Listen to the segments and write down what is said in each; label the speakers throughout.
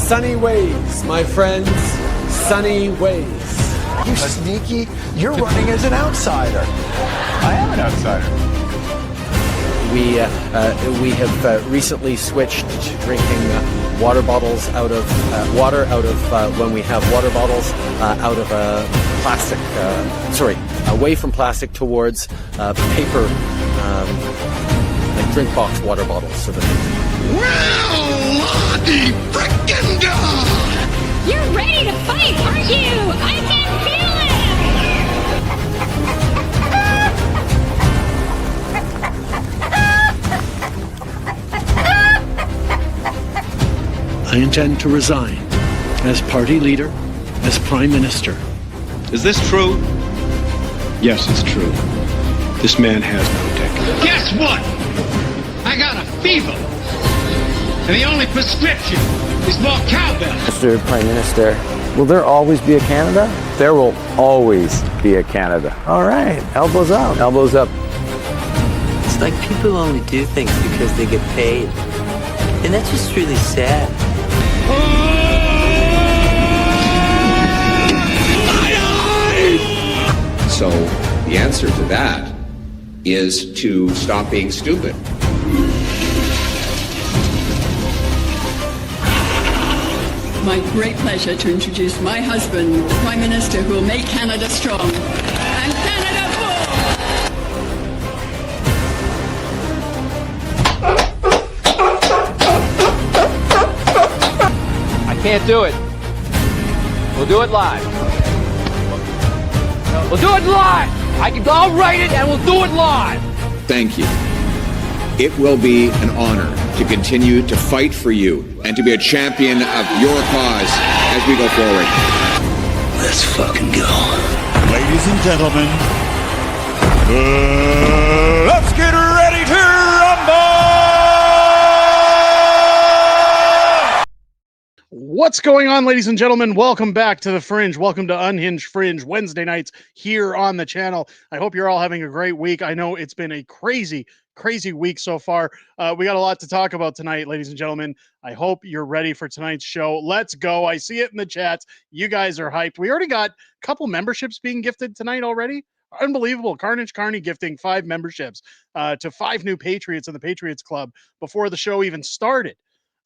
Speaker 1: Sunny ways, my friends. Sunny ways.
Speaker 2: You sneaky. You're running as an outsider.
Speaker 3: I am an outsider.
Speaker 1: We have recently switched to drinking water bottles out of water out of when we have water bottles out of a plastic. Away from plastic towards paper, like drink box water bottles. So that.
Speaker 4: Well, Lottie frickin' God!
Speaker 5: You're ready to fight, aren't you? I can feel
Speaker 6: I intend to resign as party leader, as prime minister.
Speaker 7: Is this true?
Speaker 6: Yes, it's true. This man has no dick.
Speaker 4: Guess what? I got a fever. And the only prescription is more cowbell.
Speaker 8: Mr. Prime Minister, will there always be a Canada?
Speaker 9: There will always be a Canada.
Speaker 8: All right, elbows up.
Speaker 9: Elbows up.
Speaker 10: It's like people only do things because they get paid. And that's just really sad.
Speaker 11: So the answer to that is to stop being stupid.
Speaker 12: My great pleasure to introduce my husband, the Prime Minister who will make Canada strong. And Canada full!
Speaker 13: I can't do it. We'll do it live. We'll do it live! I'll write it and we'll do it live!
Speaker 11: Thank you. It will be an honor to continue to fight for you and to be a champion of your cause as we go forward.
Speaker 2: Let's fucking go.
Speaker 3: Ladies and gentlemen, let's get ready to rumble!
Speaker 14: What's going on, ladies and gentlemen? Welcome back to the Fringe. Welcome to Unhinged Fringe Wednesday nights here on the channel. I hope you're all having a great week. I know it's been a crazy week so far. We got a lot to talk about tonight, ladies and gentlemen. I hope you're ready for tonight's show. Let's go. I see it in the chats. You guys are hyped. We already got a couple memberships being gifted tonight already. Unbelievable. Carney gifting 5 memberships to 5 new Patriots in the Patriots Club before the show even started.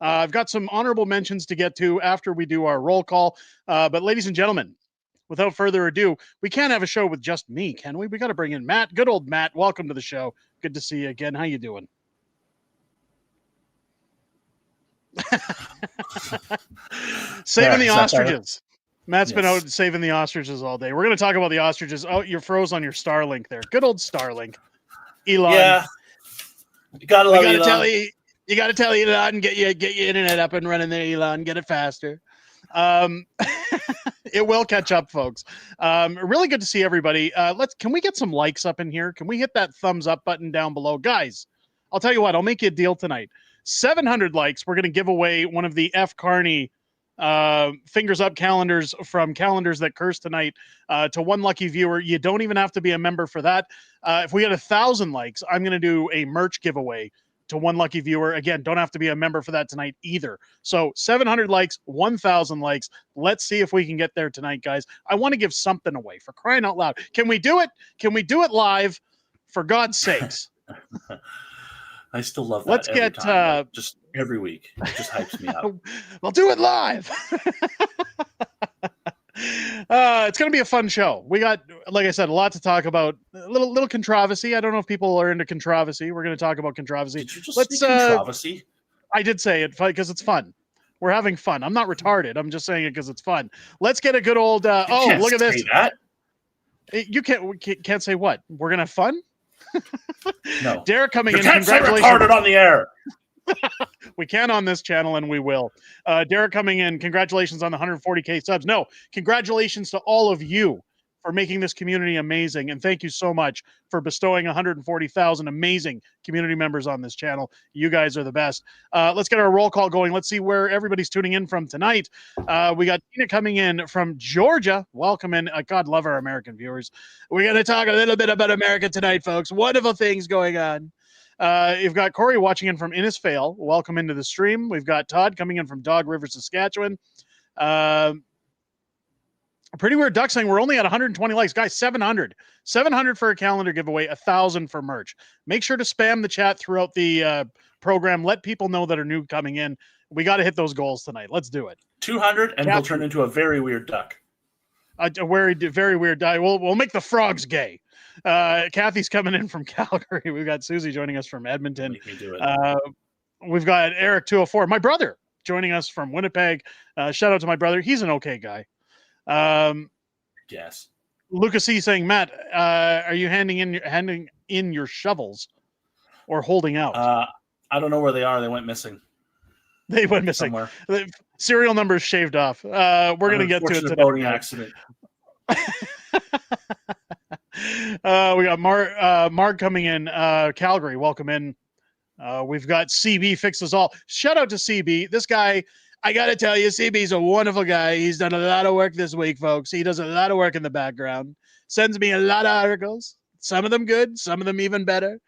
Speaker 14: I've got some honorable mentions to get to after we do our roll call. But ladies and gentlemen, without further ado, we can't have a show with just me, can we? We got to bring in Matt. Good old Matt. Welcome to the show. Good to see you again. How you doing? Saving the ostriches. Matt's been out saving the ostriches all day. We're going to talk about the ostriches. Oh, you're froze on your Starlink there. Good old Starlink. Elon.
Speaker 15: Yeah. You got to love Elon.
Speaker 14: You got to tell Elon, get your internet up and running there, Elon. Get it faster. It will catch up, folks. Really good to see everybody. Can we get some likes up in here? Can we hit that thumbs up button down below? Guys, I'll tell you what, I'll make you a deal tonight. 700 likes, we're going to give away one of the F. Carney fingers up calendars from Calendars That Curse Tonight to one lucky viewer. You don't even have to be a member for that. If we get 1,000 likes, I'm going to do a merch giveaway to one lucky viewer. Again, don't have to be a member for that tonight either. So 700 likes, 1,000 likes. Let's see if we can get there tonight, guys. I want to give something away, for crying out loud. Can we do it? Can we do it live? For God's sakes.
Speaker 15: I still love that.
Speaker 14: Let's get
Speaker 15: just every week. It just hypes me up.
Speaker 14: We'll do it live. It's going to be a fun show. We got, like I said, a lot to talk about. A little controversy. I don't know if people are into controversy. We're going to talk about controversy.
Speaker 15: Did you just say controversy?
Speaker 14: I did say it because it's fun. We're having fun. I'm not retarded. I'm just saying it because it's fun. Let's get a good old. Oh, look at this.
Speaker 15: That.
Speaker 14: You can't say what? We're going to have fun.
Speaker 15: No.
Speaker 14: Derek coming in.
Speaker 15: Can't say
Speaker 14: Congratulations.
Speaker 15: retarded on the air.
Speaker 14: We can on this channel, and we will. Derek coming in. Congratulations on the 140K subs. No, congratulations to all of you for making this community amazing. And thank you so much for bestowing 140,000 amazing community members on this channel. You guys are the best. Let's get our roll call going. Let's see where everybody's tuning in from tonight. We got Tina coming in from Georgia. Welcome in. God love our American viewers. We're going to talk a little bit about America tonight, folks. Wonderful things going on. You've got Corey watching in from Innisfail. Welcome into the stream. We've got Todd coming in from Dog River, Saskatchewan. Pretty Weird Duck saying we're only at 120 likes. Guys, 700 for a calendar giveaway, 1,000 for merch. Make sure to spam the chat throughout the program. Let people know that are new coming in. We got to hit those goals tonight. Let's do it.
Speaker 15: 200 and he'll turn into a very weird duck.
Speaker 14: A very weird die. We'll make the frogs gay. Kathy's coming in from Calgary. We've got Susie joining us from Edmonton.
Speaker 15: Make me do it.
Speaker 14: We've got Eric 204, my brother, joining us from Winnipeg. Shout out to my brother. He's an okay guy.
Speaker 15: Yes.
Speaker 14: Lucas C saying, Matt, are you handing in your shovels or holding out?
Speaker 15: I don't know where they are. They went missing.
Speaker 14: They went missing.
Speaker 15: Somewhere.
Speaker 14: The serial number is shaved off. We're going to get to it today.
Speaker 15: Boating accident.
Speaker 14: We got Mark coming in, Calgary. Welcome in. We've got CB Fixes All. Shout out to CB. This guy, I got to tell you, CB's a wonderful guy. He's done a lot of work this week, folks. He does a lot of work in the background. Sends me a lot of articles. Some of them good, some of them even better.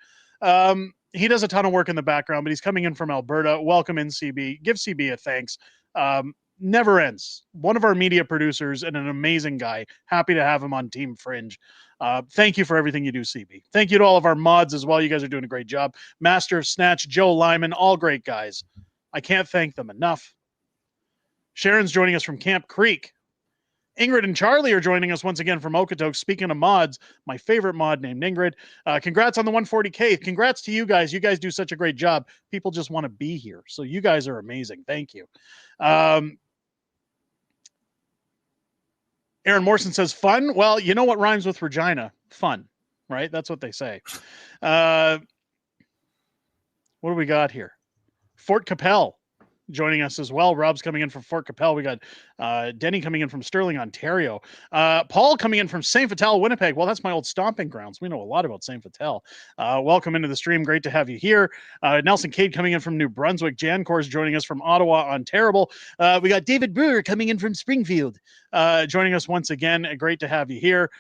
Speaker 14: He does a ton of work in the background, but he's coming in from Alberta. Welcome in, CB. Give CB a thanks. Never ends. One of our media producers and an amazing guy. Happy to have him on Team Fringe. Thank you for everything you do, CB. Thank you to all of our mods as well. You guys are doing a great job. Master of Snatch, Joe Lyman, all great guys. I can't thank them enough. Sharon's joining us from Camp Creek. Ingrid and Charlie are joining us once again from Okotoks. Speaking of mods, my favorite mod named Ingrid. Congrats on the 140K. Congrats to you guys. You guys do such a great job. People just want to be here. So you guys are amazing. Thank you. Aaron Morrison says fun. Well, you know what rhymes with Regina? Fun, right? That's what they say. What do we got here? Fort Capel joining us as well. Rob's coming in from Fort Capel. We got Denny coming in from Sterling, Ontario. Paul coming in from St. Vital, Winnipeg. Well, that's my old stomping grounds. We know a lot about St. Vital. Welcome into the stream. Great to have you here. Nelson Cade coming in from New Brunswick. Jan Kors joining us from Ottawa, Ontario. We got David Brewer coming in from Springfield, joining us once again. Great to have you here.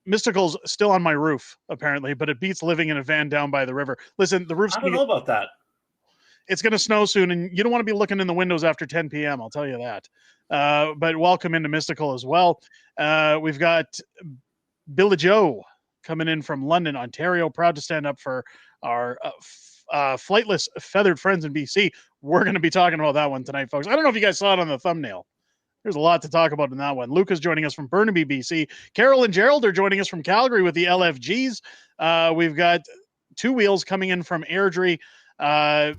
Speaker 14: Mystical's still on my roof, apparently, but it beats living in a van down by the river. Listen, the roof's...
Speaker 15: I don't know about that.
Speaker 14: It's going to snow soon, and you don't want to be looking in the windows after 10 p.m., I'll tell you that. But welcome into Mystical as well. We've got Billy Joe coming in from London, Ontario, proud to stand up for our flightless feathered friends in BC. We're going to be talking about that one tonight, folks. I don't know if you guys saw it on the thumbnail. There's a lot to talk about in that one. Luca's joining us from Burnaby, BC. Carol and Gerald are joining us from Calgary with the LFGs. We've got Two Wheels coming in from Airdrie.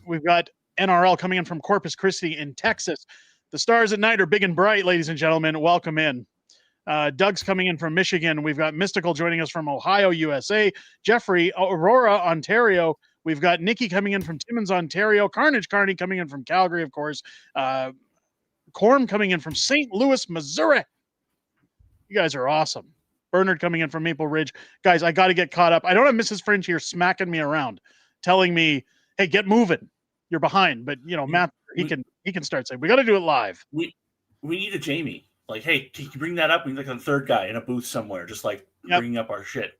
Speaker 14: We've got NRL coming in from Corpus Christi in Texas. The stars at night are big and bright, ladies and gentlemen. Welcome in. Doug's coming in from Michigan. We've got Mystical joining us from Ohio, USA. Jeffrey, Aurora, Ontario. We've got Nikki coming in from Timmins, Ontario. Carney coming in from Calgary, of course. Corm coming in from St. Louis, Missouri. You guys are awesome. Bernard coming in from Maple Ridge. Guys, I got to get caught up. I don't have Mrs. Fringe here smacking me around, telling me, hey, get moving. You're behind. But, you know, Matt, he can start saying, we got to do it live.
Speaker 15: We need a Jamie. Like, hey, can you bring that up? We need like a third guy in a booth somewhere, just like bringing up our shit.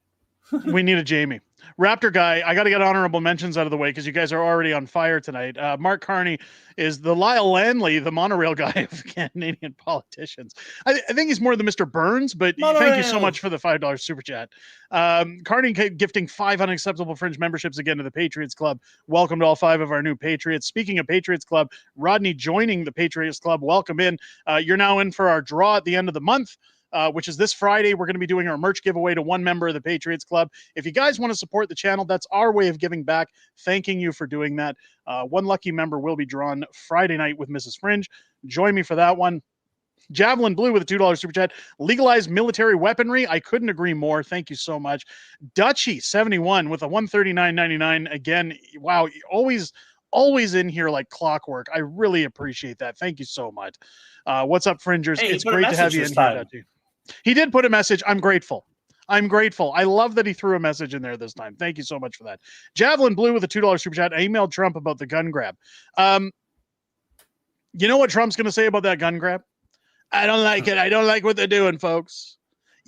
Speaker 14: We need a Jamie. Raptor guy, I got to get honorable mentions out of the way because you guys are already on fire tonight. Mark Carney is the Lyle Landley, the monorail guy of Canadian politicians. I think he's more the Mr. Burns, but thank you so much for the $5 super chat. Carney gifting 5 unacceptable Fringe memberships again to the Patriots Club. Welcome to all 5 of our new Patriots. Speaking of Patriots Club, Rodney joining the Patriots Club. Welcome in. You're now in for our draw at the end of the month. Which is this Friday. We're going to be doing our merch giveaway to one member of the Patriots Club. If you guys want to support the channel, that's our way of giving back. Thanking you for doing that. One lucky member will be drawn Friday night with Mrs. Fringe. Join me for that one. Javelin Blue with a $2 super chat. Legalized military weaponry. I couldn't agree more. Thank you so much. Dutchy 71 with a $139.99. Again, wow, always in here like clockwork. I really appreciate that. Thank you so much. What's up, Fringers?
Speaker 15: Hey,
Speaker 14: it's great to have you in here, Dutchy. He did put a message. I'm grateful. I love that he threw a message in there this time. Thank you so much for that. Javelin Blue with a $2 super chat. I emailed Trump about the gun grab. You know what Trump's going to say about that gun grab? I don't like it. I don't like what they're doing, folks.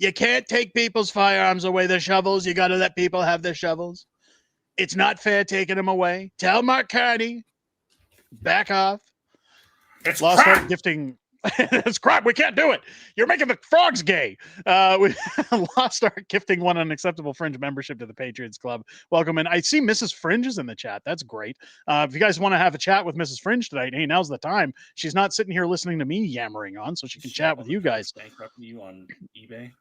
Speaker 14: You can't take people's firearms away, their shovels. You got to let people have their shovels. It's not fair taking them away. Tell Mark Carney, back off.
Speaker 15: It's
Speaker 14: Lost
Speaker 15: crap.
Speaker 14: Art gifting. It's crap. We can't do it. You're making the frogs gay. We Lost Art gifting one unacceptable Fringe membership to the Patriots Club. Welcome in. I see Mrs. Fringe is in the chat. That's great. If you guys want to have a chat with Mrs. Fringe tonight, hey, now's the time. She's not sitting here listening to me yammering on, so she can chat with you guys.
Speaker 15: Bankrupting you on eBay?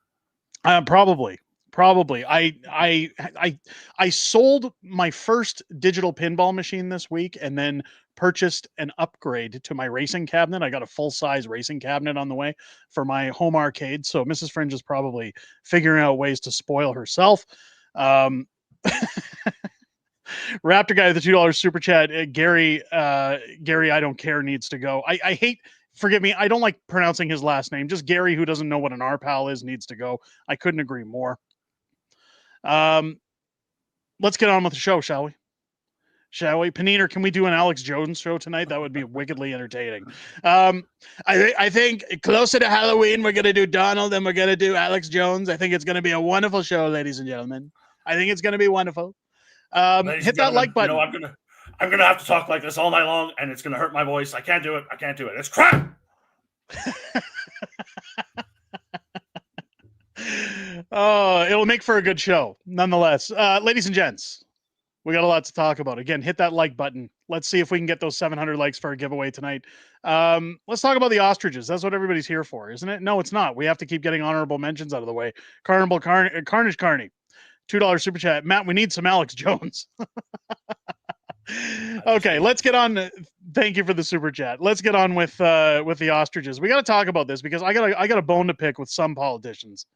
Speaker 14: Probably. I sold my first digital pinball machine this week and then purchased an upgrade to my racing cabinet. I got a full-size racing cabinet on the way for my home arcade. So Mrs. Fringe is probably figuring out ways to spoil herself. Raptor guy with the $2 super chat. Gary, I don't care needs to go. I hate. Forgive me, I don't like pronouncing his last name. Just Gary, who doesn't know what an RPAL is, needs to go. I couldn't agree more. Let's get on with the show, shall we? Paniner, can we do an Alex Jones show tonight? That would be wickedly entertaining. I think closer to Halloween, we're going to do Donald and we're going to do Alex Jones. I think it's going to be a wonderful show, ladies and gentlemen. I think it's going to be wonderful. Hit that like button.
Speaker 15: You know, I'm gonna have to talk like this all night long, and it's gonna hurt my voice. I can't do it. It's crap.
Speaker 14: Oh, it'll make for a good show, nonetheless. Ladies and gents, we got a lot to talk about. Again, hit that like button. Let's see if we can get those 700 likes for a giveaway tonight. Let's talk about the ostriches. That's what everybody's here for, isn't it? No, it's not. We have to keep getting honorable mentions out of the way. Carnage Carney, $2 super chat. Matt, we need some Alex Jones. Okay, let's get on. Thank you for the super chat. Let's get on with the ostriches. We got to talk about this because I got a bone to pick with some politicians.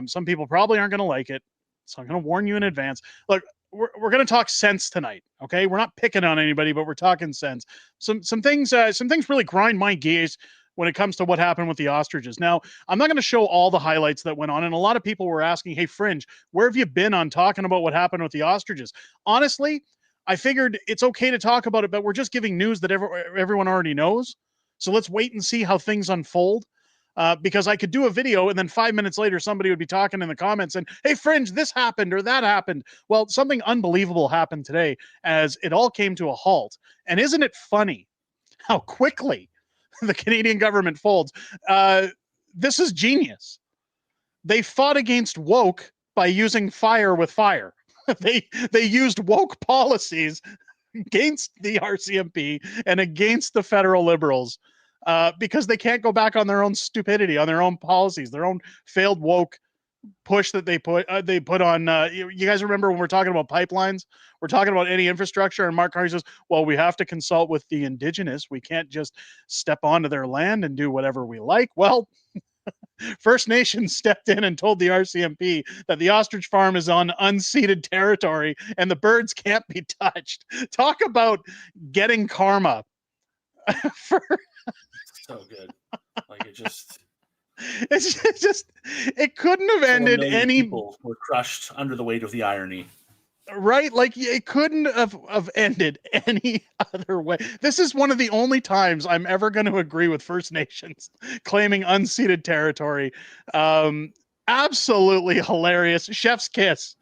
Speaker 14: Some people probably aren't going to like it, so I'm going to warn you in advance. Look, we're going to talk sense tonight. Okay, we're not picking on anybody, but we're talking sense. Some things really grind my gears when it comes to what happened with the ostriches. Now, I'm not going to show all the highlights that went on, and a lot of people were asking, "Hey, Fringe, where have you been on talking about what happened with the ostriches?" Honestly, I figured it's okay to talk about it, but we're just giving news that everyone already knows. So let's wait and see how things unfold. Because I could do a video and then 5 minutes later, somebody would be talking in the comments and, "Hey, Fringe, this happened or that happened." Well, something unbelievable happened today as it all came to a halt. And isn't it funny how quickly the Canadian government folds? This is genius. They fought against woke by using fire with fire. They used woke policies against the RCMP and against the federal Liberals because they can't go back on their own stupidity, on their own policies, their own failed woke push that they put on. You guys remember when we're talking about pipelines, we're talking about any infrastructure, and Mark Carney says, "Well, we have to consult with the Indigenous. We can't just step onto their land and do whatever we like." Well, First Nations stepped in and told the RCMP that the ostrich farm is on unceded territory and the birds can't be touched. Talk about getting karma.
Speaker 15: So good. Like
Speaker 14: it couldn't have ended any.
Speaker 15: People were crushed under the weight of the irony.
Speaker 14: Right? Like it couldn't have ended any other way. This is one of the only times I'm ever going to agree with First Nations claiming unceded territory. Absolutely hilarious. Chef's kiss.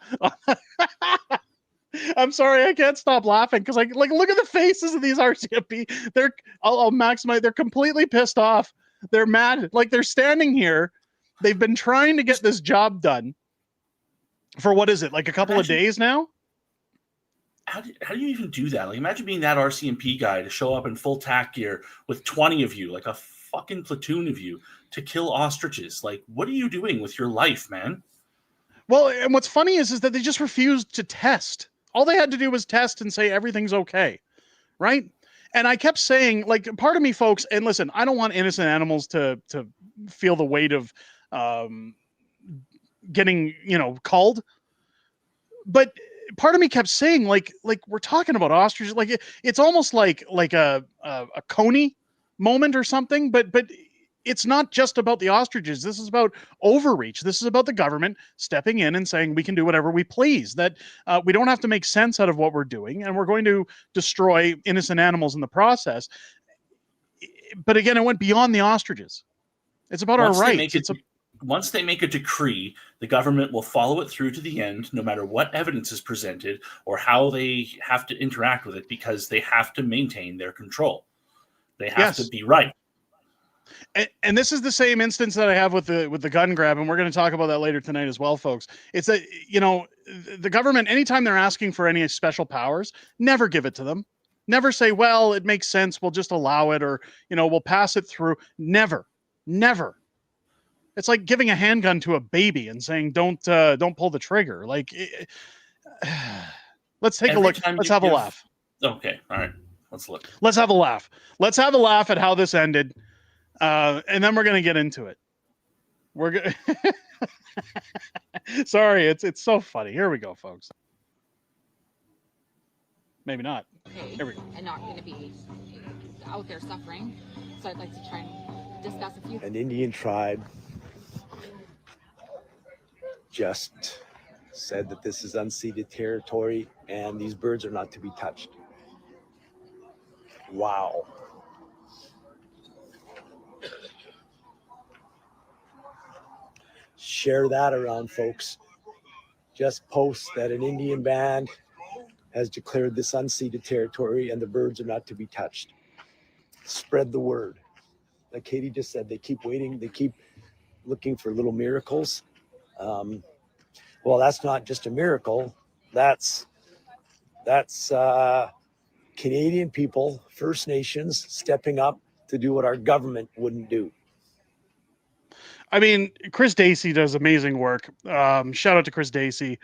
Speaker 14: I'm sorry, I can't stop laughing because like look at the faces of these RCMP. I'll maximize. They're completely pissed off. They're mad. Like they're standing here. They've been trying to get this job done for what is it? Like a couple of days now?
Speaker 15: How do you even do that? Like, imagine being that RCMP guy to show up in full tack gear with 20 of you, like a fucking platoon of you, to kill ostriches. Like, what are you doing with your life, man?
Speaker 14: Well, and what's funny is that they just refused to test. All they had to do was test and say everything's okay, right? And I kept saying, like, part of me, folks, and listen, I don't want innocent animals to feel the weight of getting, culled. But part of me kept saying, like we're talking about ostriches, like it's almost like a Coney moment or something. But it's not just about the ostriches. This is about overreach. This is about the government stepping in and saying we can do whatever we please. That we don't have to make sense out of what we're doing, and we're going to destroy innocent animals in the process. But again, it went beyond the ostriches. It's about our rights.
Speaker 15: once they make a decree, the government will follow it through to the end, no matter what evidence is presented or how they have to interact with it, because they have to maintain their control. They have to be right.
Speaker 14: And this is the same instance that I have with the gun grab, and we're going to talk about that later tonight as well, folks. It's that, you know, the government, anytime they're asking for any special powers, never give it to them. Never say, well, it makes sense, we'll just allow it, or, you know, we'll pass it through. Never. It's like giving a handgun to a baby and saying, don't pull the trigger. Like, let's take a look. Let's have a laugh.
Speaker 15: Okay. All right. Let's look.
Speaker 14: Let's have a laugh. Let's have a laugh at how this ended. And then we're going to get into it. We're going Sorry, it's so funny. Here we go, folks. Maybe not. Here we go.
Speaker 7: And not going to be out there suffering. So I'd like to try and discuss a few.
Speaker 16: An Indian tribe just said that this is unceded territory and these birds are not to be touched. Wow. Share that around, folks. Just post that an Indian band has declared this unceded territory and the birds are not to be touched. Spread the word. Like Katie just said, they keep waiting. They keep looking for little miracles. Well, that's not just a miracle. That's Canadian people, First Nations, stepping up to do what our government wouldn't do.
Speaker 14: I mean, Chris Dacey does amazing work. Shout out to Chris Dacey.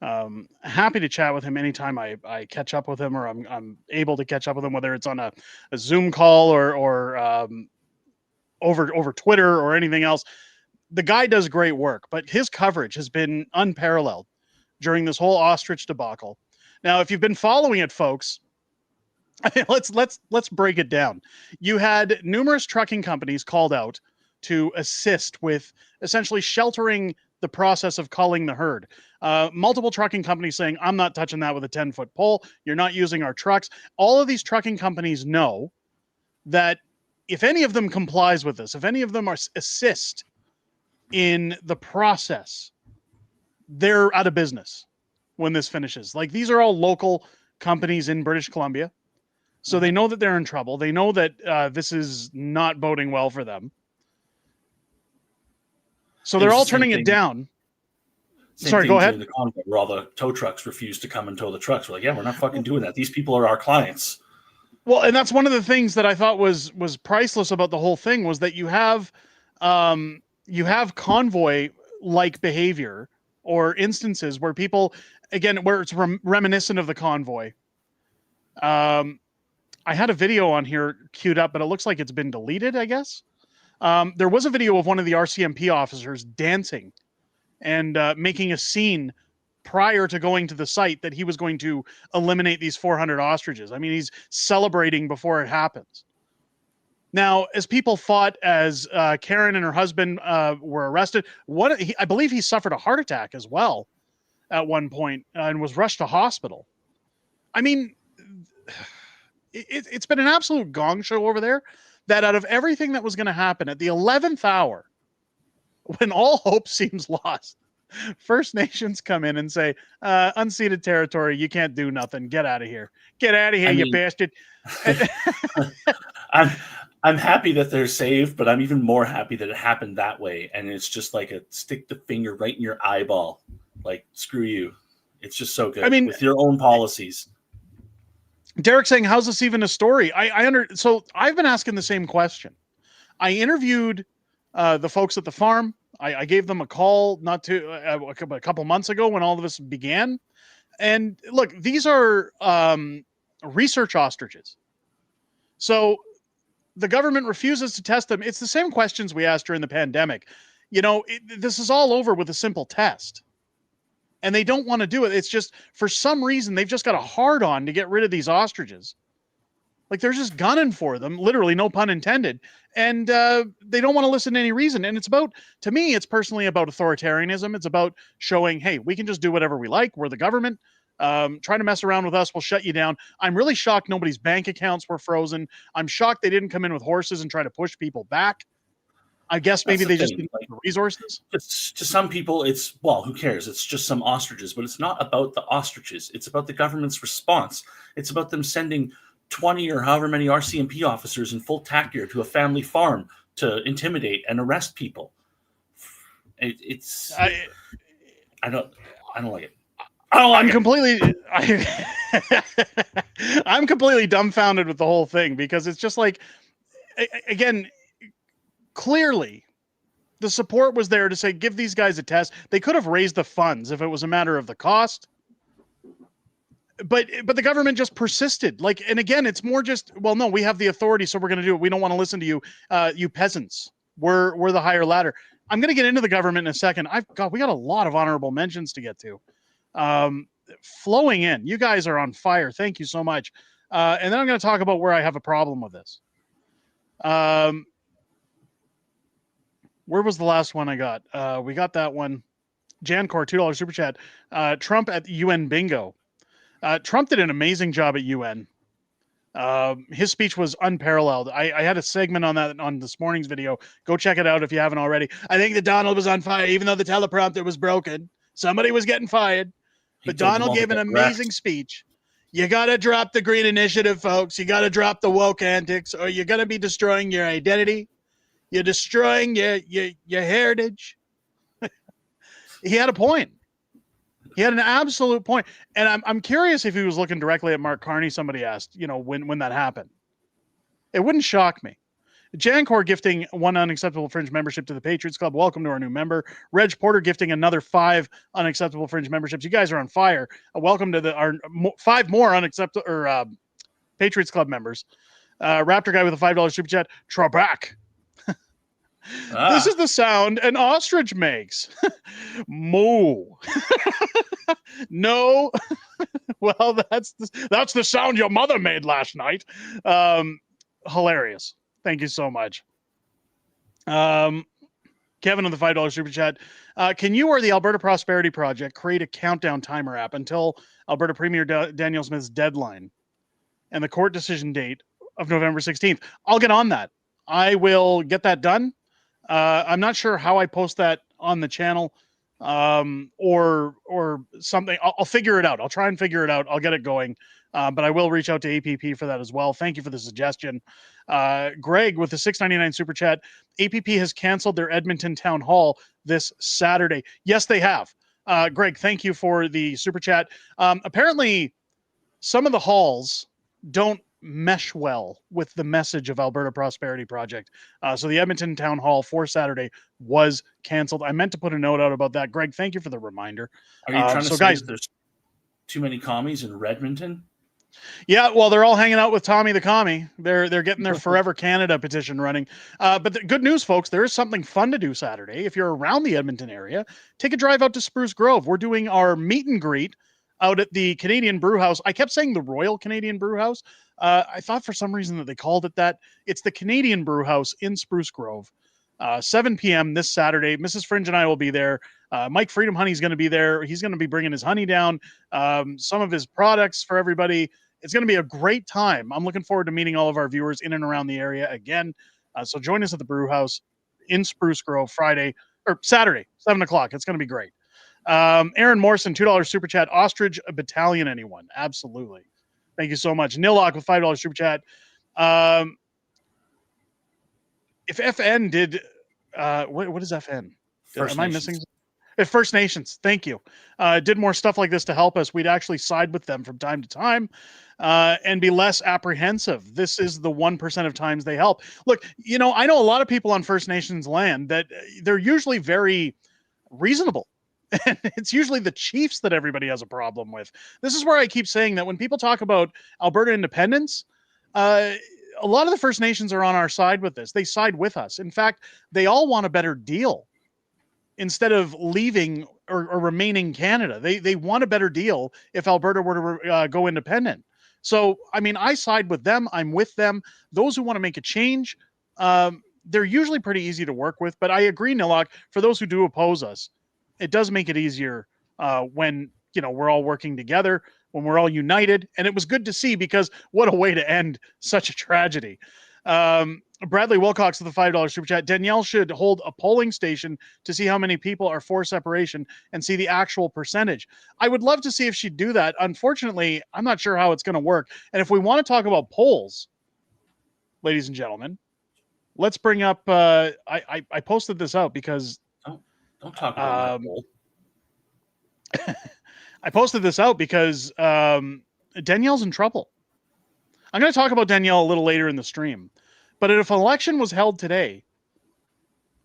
Speaker 14: Happy to chat with him anytime I catch up with him, or I'm able to catch up with him, whether it's on a Zoom call or over Twitter or anything else. The guy does great work, but his coverage has been unparalleled during this whole ostrich debacle. Now, if you've been following it, folks, let's break it down. You had numerous trucking companies called out to assist with essentially sheltering the process of culling the herd. Multiple trucking companies saying, I'm not touching that with a 10-foot pole. You're not using our trucks. All of these trucking companies know that if any of them complies with this, if any of them assist in the process, they're out of business when this finishes. Like, these are all local companies in British Columbia. So they know that they're in trouble. They know that this is not boding well for them. So they're all turning it down. Sorry, go ahead.
Speaker 15: The convoy where all the tow trucks refused to come and tow the trucks. We're like, yeah, we're not fucking doing that. These people are our clients.
Speaker 14: Well, and that's one of the things that I thought was priceless about the whole thing, was that you have convoy-like behavior, or instances where people, again, where it's reminiscent of the convoy. I had a video on here queued up, but it looks like it's been deleted, I guess. There was a video of one of the RCMP officers dancing and making a scene prior to going to the site that he was going to eliminate these 400 ostriches. I mean, he's celebrating before it happens. Now, as people fought, as Karen and her husband were arrested, I believe he suffered a heart attack as well at one point and was rushed to hospital. I mean, it's been an absolute gong show over there, that out of everything that was going to happen at the 11th hour, when all hope seems lost, First Nations come in and say, unceded territory, you can't do nothing. Get out of here. Get out of here, you bastard.
Speaker 15: I'm happy that they're saved, but I'm even more happy that it happened that way. And it's just like a stick the finger right in your eyeball. Like, screw you. It's just so good. I mean, with your own policies.
Speaker 14: Derek saying, how's this even a story? So I've been asking the same question. I interviewed the folks at the farm. I gave them a call a couple months ago when all of this began. And look, these are research ostriches. So the government refuses to test them. It's the same questions we asked during the pandemic. You know, this is all over with a simple test. And they don't want to do it. It's just, for some reason, they've just got a hard on to get rid of these ostriches. Like, they're just gunning for them, literally, no pun intended. And they don't want to listen to any reason. And it's about, to me, it's personally about authoritarianism. It's about showing, hey, we can just do whatever we like. We're the government. Trying to mess around with us, we'll shut you down. I'm really shocked nobody's bank accounts were frozen. I'm shocked they didn't come in with horses and try to push people back. I guess maybe
Speaker 15: That's the
Speaker 14: they just
Speaker 15: thing,
Speaker 14: didn't
Speaker 15: like,
Speaker 14: have the resources.
Speaker 15: to some people, it's, well, who cares? It's just some ostriches, but it's not about the ostriches. It's about the government's response. It's about them sending 20 or however many RCMP officers in full tack gear to a family farm to intimidate and arrest people. I don't like it.
Speaker 14: I'm completely dumbfounded with the whole thing, because it's just like, again, clearly the support was there to say, give these guys a test. They could have raised the funds if it was a matter of the cost. But the government just persisted. Like, and again, it's more just, well, no, we have the authority, so we're going to do it. We don't want to listen to you, you peasants. We're the higher ladder. I'm going to get into the government in a second. We got a lot of honorable mentions to get to. Flowing in. You guys are on fire. Thank you so much. And then I'm going to talk about where I have a problem with this. Where was the last one I got? We got that one. Jancor, $2 super chat. Trump at UN bingo. Trump did an amazing job at UN. His speech was unparalleled. I had a segment on that on this morning's video. Go check it out if you haven't already. I think that Donald was on fire, even though the teleprompter was broken. Somebody was getting fired. But Donald gave an amazing speech. You got to drop the green initiative, folks. You got to drop the woke antics, or you're going to be destroying your identity. You're destroying your heritage. He had a point. He had an absolute point. And I'm curious if he was looking directly at Mark Carney. Somebody asked, when that happened. It wouldn't shock me. Jancor gifting 1 unacceptable Fringe membership to the Patriots Club. Welcome to our new member. Reg Porter gifting another 5 unacceptable Fringe memberships. You guys are on fire. Welcome to our 5 more unacceptable Patriots Club members. Raptor guy with a $5 super chat. Trebek. This is the sound an ostrich makes. Moo. No. Well, that's the sound your mother made last night. Hilarious. Thank you so much. Kevin on the $5 super chat. Can you or the Alberta Prosperity Project create a countdown timer app until Alberta Premier Danielle Smith's deadline and the court decision date of November 16th? I'll get on that. I will get that done. I'm not sure how I post that on the channel or something. I'll figure it out. I'll try and figure it out. I'll get it going. But I will reach out to APP for that as well. Thank you for the suggestion. Greg with the $6.99 super chat. APP has canceled their Edmonton Town Hall this Saturday. Yes, they have. Greg, thank you for the super chat. Apparently, some of the halls don't mesh well with the message of Alberta Prosperity Project. So the Edmonton Town Hall for Saturday was canceled. I meant to put a note out about that. Greg, thank you for the reminder.
Speaker 15: Are you trying to say that there's too many commies in Redmonton?
Speaker 14: Yeah, well, they're all hanging out with Tommy the Commie. They're getting their Forever Canada petition running. But the good news, folks, there is something fun to do Saturday. If you're around the Edmonton area, take a drive out to Spruce Grove. We're doing our meet and greet out at the Canadian Brew House. I kept saying the Royal Canadian Brew House. I thought for some reason that they called it that. It's the Canadian Brew House in Spruce Grove. 7 p.m. this Saturday. Mrs. Fringe and I will be there. Mike Freedom Honey's going to be there. He's going to be bringing his honey down, some of his products for everybody. It's going to be a great time. I'm looking forward to meeting all of our viewers in and around the area again. So join us at the Brew House in Spruce Grove Saturday, 7 o'clock. It's going to be great. Aaron Morrison, $2 super chat. Ostrich Battalion, anyone? Absolutely. Thank you so much. Nillock with $5 super chat. If FN did, what is FN? Am I missing? If First Nations, thank you. Did more stuff like this to help us, we'd actually side with them from time to time and be less apprehensive. This is the 1% of times they help. Look, I know a lot of people on First Nations land that they're usually very reasonable. And it's usually the chiefs that everybody has a problem with. This is where I keep saying that when people talk about Alberta independence, a lot of the First Nations are on our side with this. They side with us. In fact, they all want a better deal instead of leaving or remaining Canada. They want a better deal if Alberta were to go independent. So, I side with them. I'm with them. Those who want to make a change, they're usually pretty easy to work with. But I agree, Nilok, for those who do oppose us, it does make it easier when, we're all working together, when we're all united. And it was good to see, because what a way to end such a tragedy. Bradley Wilcox with the $5 super chat. Danielle should hold a polling station to see how many people are for separation and see the actual percentage. I would love to see if she'd do that. Unfortunately, I'm not sure how it's going to work. And if we want to talk about polls, ladies and gentlemen, let's bring up. I posted this out because
Speaker 15: don't talk about my poll.
Speaker 14: I posted this out because Danielle's in trouble. I'm going to talk about Danielle a little later in the stream. But if an election was held today,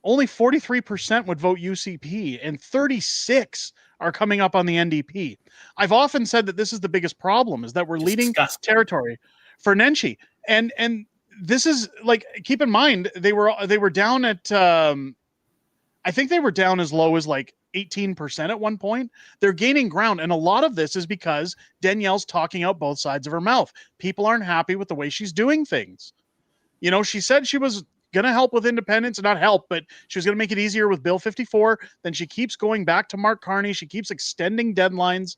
Speaker 14: only 43% would vote UCP and 36 are coming up on the NDP. I've often said that this is the biggest problem, is that we're leading territory for Nenshi. And this is like, keep in mind, they were down at, I think they were down as low as like 18% at one point. They're gaining ground. And a lot of this is because Danielle's talking out both sides of her mouth. People aren't happy with the way she's doing things. You know, she said she was going to help with independence, not help, but she was going to make it easier with Bill 54. Then she keeps going back to Mark Carney. She keeps extending deadlines.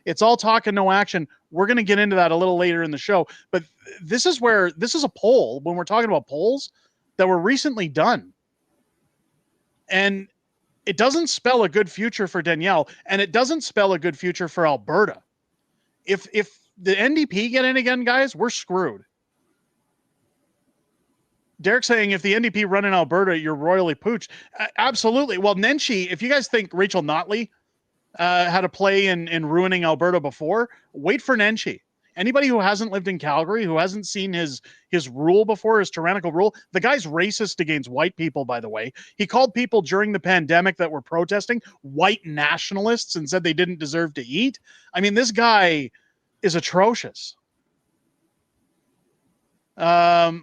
Speaker 14: It's all talk and no action. We're going to get into that a little later in the show. But this is a poll, when we're talking about polls, that were recently done. And it doesn't spell a good future for Danielle, and it doesn't spell a good future for Alberta. If the NDP get in again, guys, we're screwed. Derek saying if the NDP run in Alberta, you're royally pooched. Absolutely. Well, Nenshi, if you guys think Rachel Notley had a play in ruining Alberta before, wait for Nenshi. Anybody who hasn't lived in Calgary, who hasn't seen his rule before, his tyrannical rule, the guy's racist against white people, by the way. He called people during the pandemic that were protesting white nationalists and said they didn't deserve to eat. I mean, this guy is atrocious. Old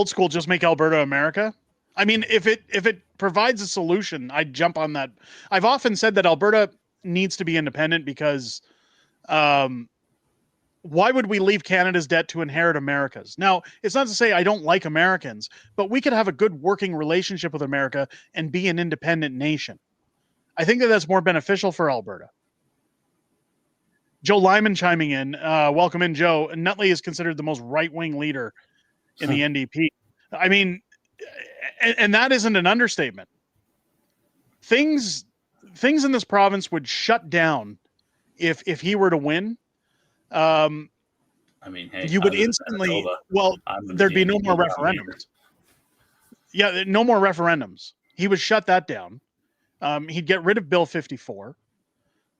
Speaker 14: school, just make Alberta America. I mean, if it provides a solution, I'd jump on that. I've often said that Alberta needs to be independent because why would we leave Canada's debt to inherit America's? Now, it's not to say I don't like Americans, but we could have a good working relationship with America and be an independent nation. I think that that's more beneficial for Alberta. Joe Lyman chiming in. Welcome in, Joe. Nutley is considered the most right-wing leader in the NDP. I mean, and that isn't an understatement. Things in this province would shut down if he were to win. I
Speaker 15: mean, hey,
Speaker 14: you would instantly. Well, there'd be no more referendums. Yeah, no more referendums. He would shut that down. He'd get rid of Bill 54.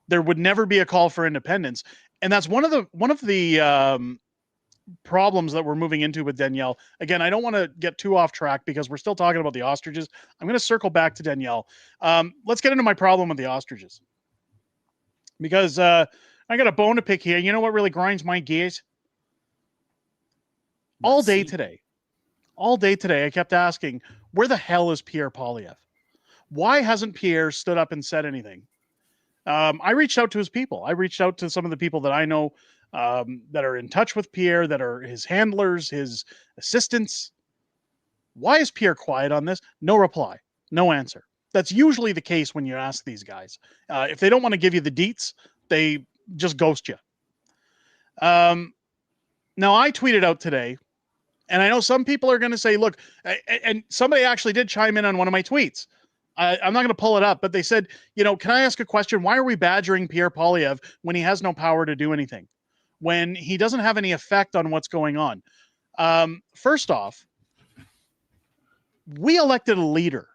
Speaker 14: There would never be a call for independence, and that's one of the problems that we're moving into with Danielle. Again, I don't want to get too off track because we're still talking about the ostriches. I'm going to circle back to Danielle. Let's get into my problem with the ostriches, because I got a bone to pick here. You know what really grinds my gears? All day today, I kept asking, where the hell is Pierre Poilievre? Why hasn't Pierre stood up and said anything? I reached out to his people. I reached out to some of the people that I know that are in touch with Pierre, that are his handlers, his assistants. Why is Pierre quiet on this? No reply, no answer. That's usually the case when you ask these guys. If they don't want to give you the deets, they just ghost you. Now, I tweeted out today, and I know some people are going to say, look, and somebody actually did chime in on one of my tweets. I'm not going to pull it up, but they said, can I ask a question? Why are we badgering Pierre Poilievre when he has no power to do anything? When he doesn't have any effect on what's going on? First off, we elected a leader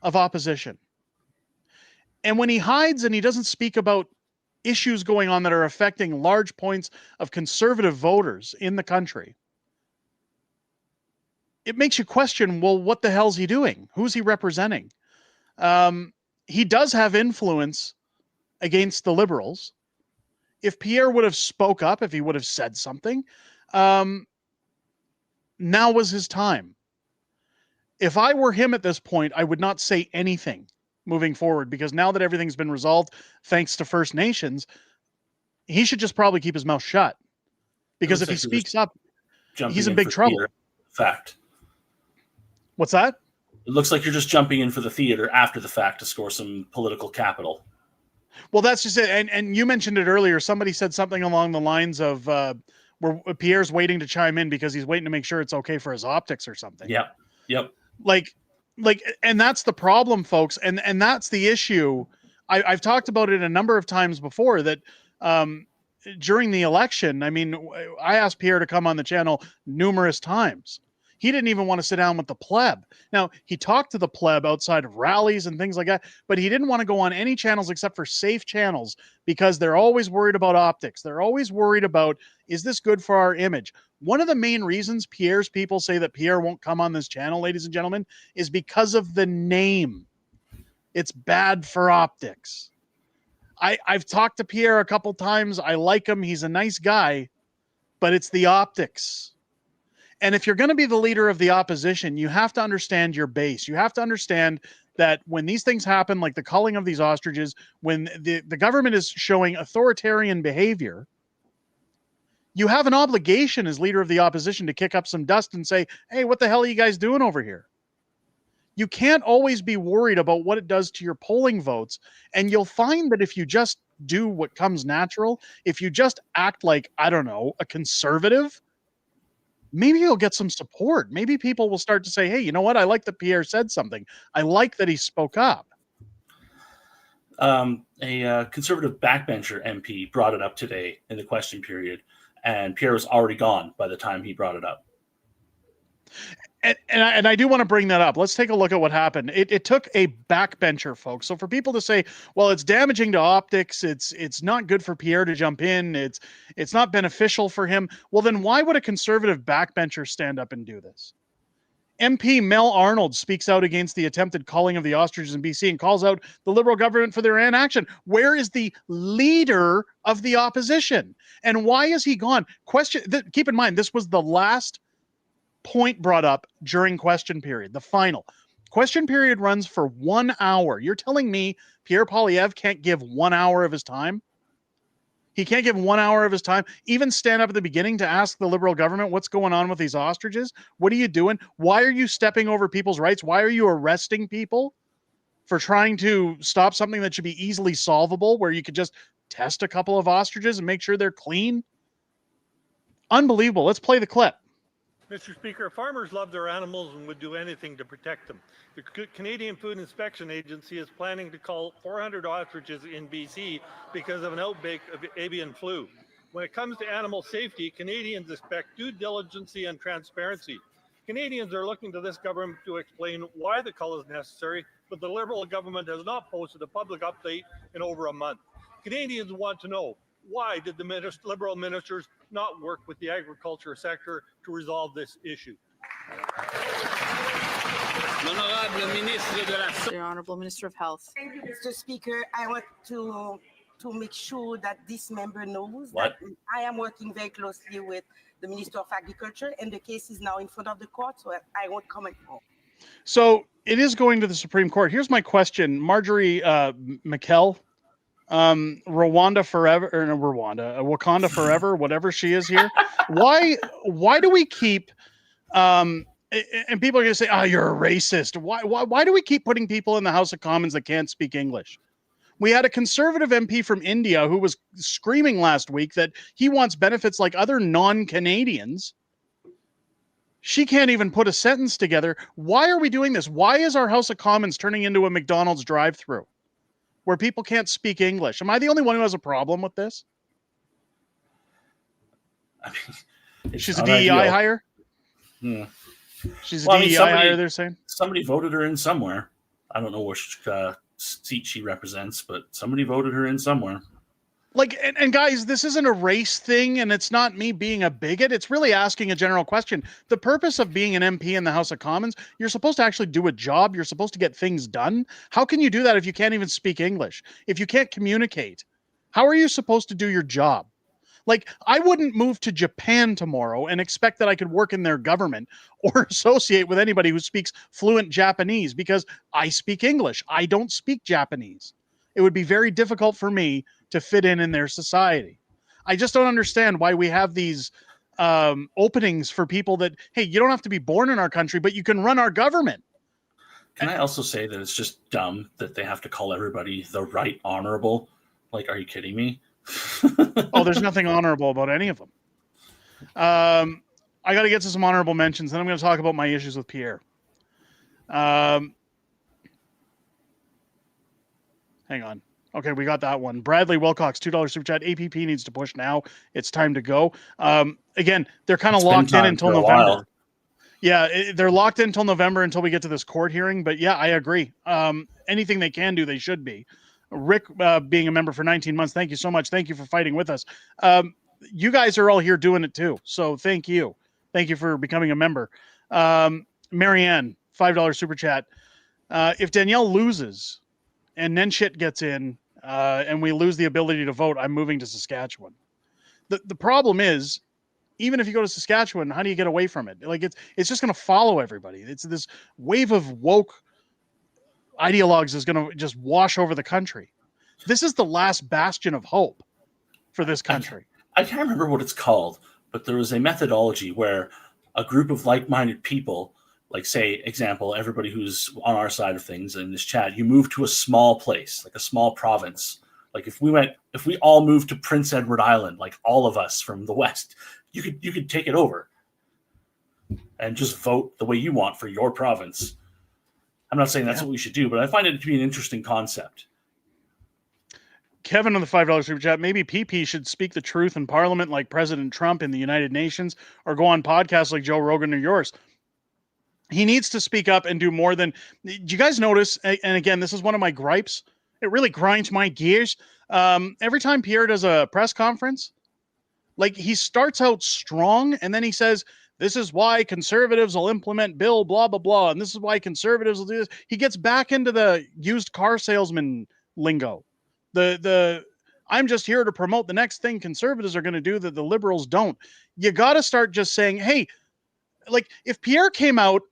Speaker 14: of opposition. And when he hides and he doesn't speak about issues going on that are affecting large points of conservative voters in the country, it makes you question, well, what the hell's he doing? Who's he representing? He does have influence against the Liberals. If Pierre would have spoke up, if he would have said something, now was his time. If I were him at this point, I would not say anything moving forward, because now that everything's been resolved, thanks to First Nations, he should just probably keep his mouth shut. Because if he speaks up, he's in big trouble.
Speaker 15: Fact.
Speaker 14: What's that?
Speaker 15: It looks like you're just jumping in for the theater after the fact to score some political capital.
Speaker 14: Well, that's just it. And you mentioned it earlier. Somebody said something along the lines of where Pierre's waiting to chime in because he's waiting to make sure it's okay for his optics or something.
Speaker 15: Yep.
Speaker 14: Like, and that's the problem, folks. And that's the issue. I've talked about it a number of times before that during the election, I mean, I asked Pierre to come on the channel numerous times. He didn't even want to sit down with the pleb. Now, he talked to the pleb outside of rallies and things like that, but he didn't want to go on any channels except for safe channels because they're always worried about optics. They're always worried about, is this good for our image? One of the main reasons Pierre's people say that Pierre won't come on this channel, ladies and gentlemen, is because of the name. It's bad for optics. I've talked to Pierre a couple times. I like him. He's a nice guy, but it's the optics. And if you're going to be the leader of the opposition, you have to understand your base. You have to understand that when these things happen, like the culling of these ostriches, when the government is showing authoritarian behavior, you have an obligation as leader of the opposition to kick up some dust and say, hey, what the hell are you guys doing over here? You can't always be worried about what it does to your polling votes. And you'll find that if you just do what comes natural, if you just act like, I don't know, a conservative, maybe you'll get some support. Maybe people will start to say, hey, you know what? I like that Pierre said something. I like that he spoke up.
Speaker 15: A conservative backbencher MP brought it up today in the question period, and Pierre was already gone by the time he brought it up.
Speaker 14: And I do want to bring that up. Let's take a look at what happened. It took a backbencher, folks. So for people to say, well, it's damaging to optics, it's not good for Pierre to jump in, it's not beneficial for him. Well, then why would a conservative backbencher stand up and do this? MP Mel Arnold speaks out against the attempted culling of the ostriches in BC and calls out the Liberal government for their inaction. Where is the leader of the opposition? And why is he gone? Keep in mind, this was the last point brought up during question period, the final. Question period runs for 1 hour. You're telling me Pierre Poilievre can't give 1 hour of his time? He can't give 1 hour of his time, even stand up at the beginning to ask the Liberal government what's going on with these ostriches? What are you doing? Why are you stepping over people's rights? Why are you arresting people for trying to stop something that should be easily solvable, where you could just test a couple of ostriches and make sure they're clean? Unbelievable. Let's play the clip.
Speaker 17: Mr. Speaker, farmers love their animals and would do anything to protect them. The Canadian Food Inspection Agency is planning to cull 400 ostriches in BC because of an outbreak of avian flu. When it comes to animal safety, Canadians expect due diligence and transparency. Canadians are looking to this government to explain why the cull is necessary, but the Liberal government has not posted a public update in over a month. Canadians want to know, why did the Liberal ministers not work with the agriculture sector to resolve this issue?
Speaker 18: The Honourable Minister of Health.
Speaker 19: Thank you, Mr. Speaker. I want to make sure that this member knows
Speaker 15: that
Speaker 19: I am working very closely with the Minister of Agriculture, and the case is now in front of the court, so I won't comment more.
Speaker 14: So it is going to the Supreme Court. Here's my question. Marjorie McKell, Wakanda forever, whatever she is here. Why do we keep and people are going to say, oh, you're a racist. Why do we keep putting people in the House of Commons that can't speak English? We had a conservative MP from India who was screaming last week that he wants benefits like other non-Canadians. She can't even put a sentence together. Why are we doing this? Why is our House of Commons turning into a McDonald's drive-thru where people can't speak English? Am I the only one who has a problem with this?
Speaker 15: I mean,
Speaker 14: she's a DEI hire?
Speaker 15: Yeah.
Speaker 14: She's a DEI hire, they're saying?
Speaker 15: Somebody voted her in somewhere. I don't know which seat she represents, but somebody voted her in somewhere.
Speaker 14: Like, and guys, this isn't a race thing, and it's not me being a bigot. It's really asking a general question. The purpose of being an MP in the House of Commons, you're supposed to actually do a job. You're supposed to get things done. How can you do that if you can't even speak English? If you can't communicate? How are you supposed to do your job? Like, I wouldn't move to Japan tomorrow and expect that I could work in their government or associate with anybody who speaks fluent Japanese because I speak English. I don't speak Japanese. It would be very difficult for me to fit in their society. I just don't understand why we have these openings for people that, hey, you don't have to be born in our country, but you can run our government.
Speaker 15: Can I also say that it's just dumb that they have to call everybody the right honorable Like, are you kidding me?
Speaker 14: Oh, there's nothing honorable about any of them. I got to get to some honorable mentions. Then I'm going to talk about my issues with Pierre. Hang on. Okay, we got that one. Bradley Wilcox, $2 super chat. APP needs to push now. It's time to go. Again, they're kind of locked in until November. Yeah, they're locked in until November until we get to this court hearing. But yeah, I agree. Anything they can do, they should be. Rick, being a member for 19 months, thank you so much. Thank you for fighting with us. You guys are all here doing it too. So thank you. Thank you for becoming a member. Marianne, $5 super chat. If Danielle loses and then shit gets in and we lose the ability to vote, I'm moving to Saskatchewan. The problem is, even if you go to Saskatchewan, how do you get away from it? Like it's just going to follow everybody. It's this wave of woke ideologues is going to just wash over the country. This is the last bastion of hope for this country.
Speaker 15: I can't remember what it's called, but there was a methodology where a group of like-minded people, like say, example, everybody who's on our side of things in this chat, you move to a small place, like a small province. Like if we all moved to Prince Edward Island, like all of us from the West, you could take it over and just vote the way you want for your province. I'm not saying that's what we should do, but I find it to be an interesting concept.
Speaker 14: Kevin on the $5 super chat. Maybe PP should speak the truth in Parliament like President Trump in the United Nations, or go on podcasts like Joe Rogan or yours. He needs to speak up and do more than. Do you guys notice? And again, this is one of my gripes. It really grinds my gears. Every time Pierre does a press conference, like he starts out strong and then he says, this is why conservatives will implement bill, blah, blah, blah. And this is why conservatives will do this. He gets back into the used car salesman lingo. I'm just here to promote the next thing conservatives are going to do that the liberals don't. You got to start just saying, hey, like if Pierre came out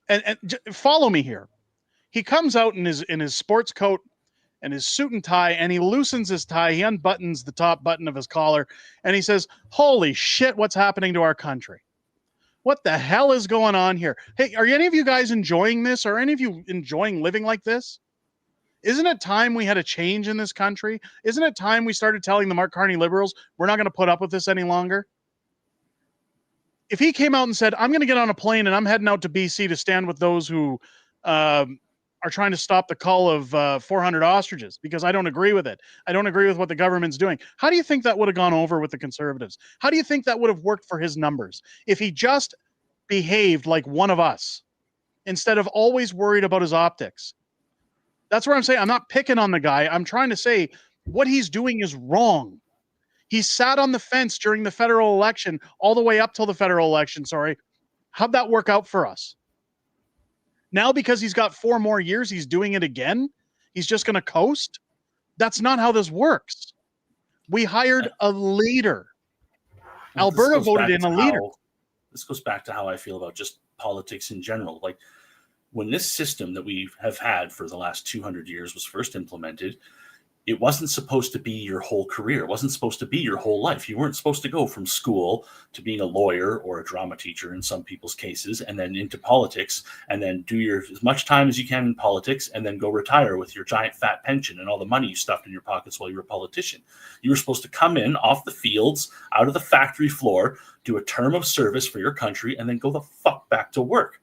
Speaker 14: and follow me here, he comes out in his sports coat and his suit and tie, and he loosens his tie. He unbuttons the top button of his collar and he says, holy shit, what's happening to our country? What the hell is going on here? Hey, are any of you guys enjoying this? Are any of you enjoying living like this? Isn't it time we had a change in this country? Isn't it time we started telling the Mark Carney liberals, we're not going to put up with this any longer? If he came out and said, I'm going to get on a plane and I'm heading out to BC to stand with those who are trying to stop the cull of 400 ostriches because I don't agree with it. I don't agree with what the government's doing. How do you think that would have gone over with the conservatives? How do you think that would have worked for his numbers if he just behaved like one of us instead of always worried about his optics? That's where I'm saying I'm not picking on the guy. I'm trying to say what he's doing is wrong. He sat on the fence during the federal election, all the way up till the federal election. Sorry. How'd that work out for us? Now, because he's got 4 more years, he's doing it again. He's just going to coast. That's not how this works. We hired a leader. Alberta voted in a leader.
Speaker 15: This goes back to how I feel about just politics in general. Like, when this system that we have had for the last 200 years was first implemented, it wasn't supposed to be your whole career. It wasn't supposed to be your whole life. You weren't supposed to go from school to being a lawyer or a drama teacher in some people's cases, and then into politics, and then do as much time as you can in politics, and then go retire with your giant fat pension and all the money you stuffed in your pockets while you were a politician. You were supposed to come in off the fields, out of the factory floor, do a term of service for your country, and then go the fuck back to work.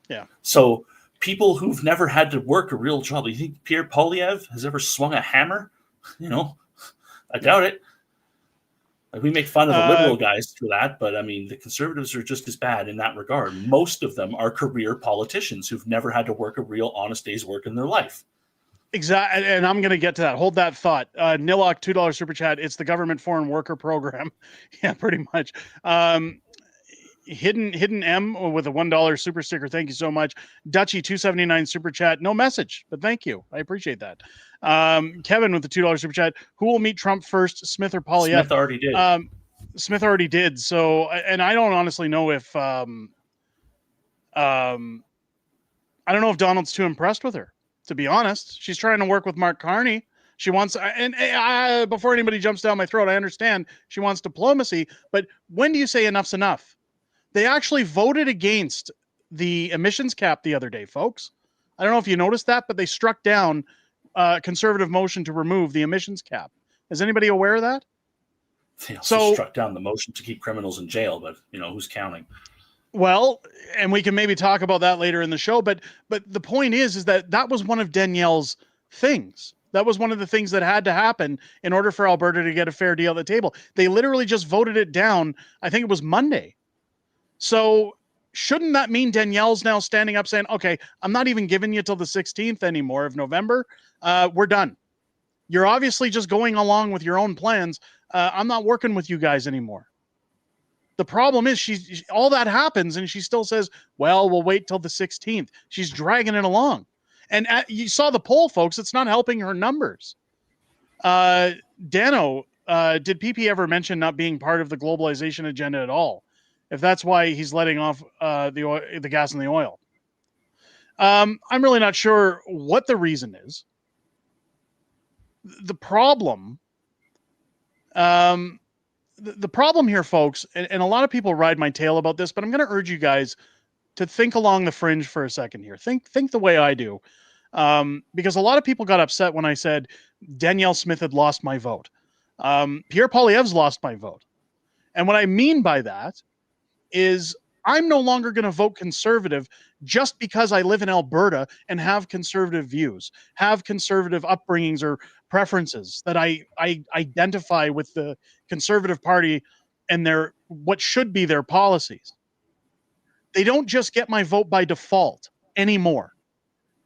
Speaker 14: Yeah.
Speaker 15: So people who've never had to work a real job, you think Pierre Poilievre has ever swung a hammer? You know, I doubt it. Like, we make fun of the liberal guys for that, but I mean, the conservatives are just as bad in that regard. Most of them are career politicians who've never had to work a real honest day's work in their life.
Speaker 14: Exactly. And I'm going to get to that. Hold that thought. Nilok, $2 super chat. It's the government foreign worker program. Yeah, pretty much. Hidden M with a $1 super sticker. Thank you so much. Dutchy 279 super chat. No message, but thank you. I appreciate that. Kevin with the $2 super chat. Who will meet Trump first, Smith or Poilievre?
Speaker 15: Smith already did.
Speaker 14: Smith already did. So, and I don't honestly know if I don't know if Donald's too impressed with her. To be honest, she's trying to work with Mark Carney. She wants, and before anybody jumps down my throat, I understand she wants diplomacy. But when do you say enough's enough? They actually voted against the emissions cap the other day, folks. I don't know if you noticed that, but they struck down conservative motion to remove the emissions cap. Is anybody aware of that?
Speaker 15: They also struck down the motion to keep criminals in jail, but who's counting?
Speaker 14: Well, and we can maybe talk about that later in the show, but the point is that was one of Danielle's things. That was one of the things that had to happen in order for Alberta to get a fair deal at the table. They literally just voted it down. I think it was Monday. So shouldn't that mean Danielle's now standing up saying, okay, I'm not even giving you till the 16th anymore of November. We're done. You're obviously just going along with your own plans. I'm not working with you guys anymore. The problem is she all that happens and she still says, well, we'll wait till the 16th. She's dragging it along. And you saw the poll, folks. It's not helping her numbers. Dano, did PP ever mention not being part of the globalization agenda at all? If that's why he's letting off the gas and the oil. I'm really not sure what the reason is. The problem, the problem here, folks, and a lot of people ride my tail about this, but I'm going to urge you guys to think along the fringe for a second here. Think the way I do. Because a lot of people got upset when I said Danielle Smith had lost my vote. Pierre Poilievre's lost my vote. And what I mean by that is I'm no longer going to vote conservative just because I live in Alberta and have conservative views, have conservative upbringings or preferences that I identify with the Conservative Party and what should be their policies. They don't just get my vote by default anymore.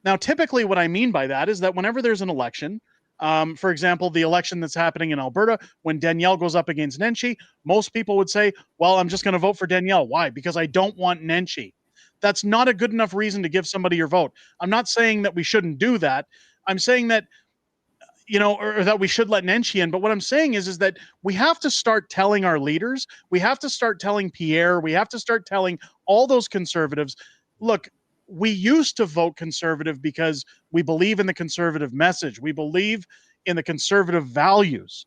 Speaker 14: Now, typically what I mean by that is that whenever there's an election, for example, the election that's happening in Alberta, when Danielle goes up against Nenshi, most people would say, well, I'm just going to vote for Danielle. Why? Because I don't want Nenshi. That's not a good enough reason to give somebody your vote. I'm not saying that we shouldn't do that. I'm saying that, or that we should let Nenshi in. But what I'm saying is that we have to start telling our leaders, we have to start telling Pierre, we have to start telling all those conservatives, look, we used to vote conservative because we believe in the conservative message. We believe in the conservative values.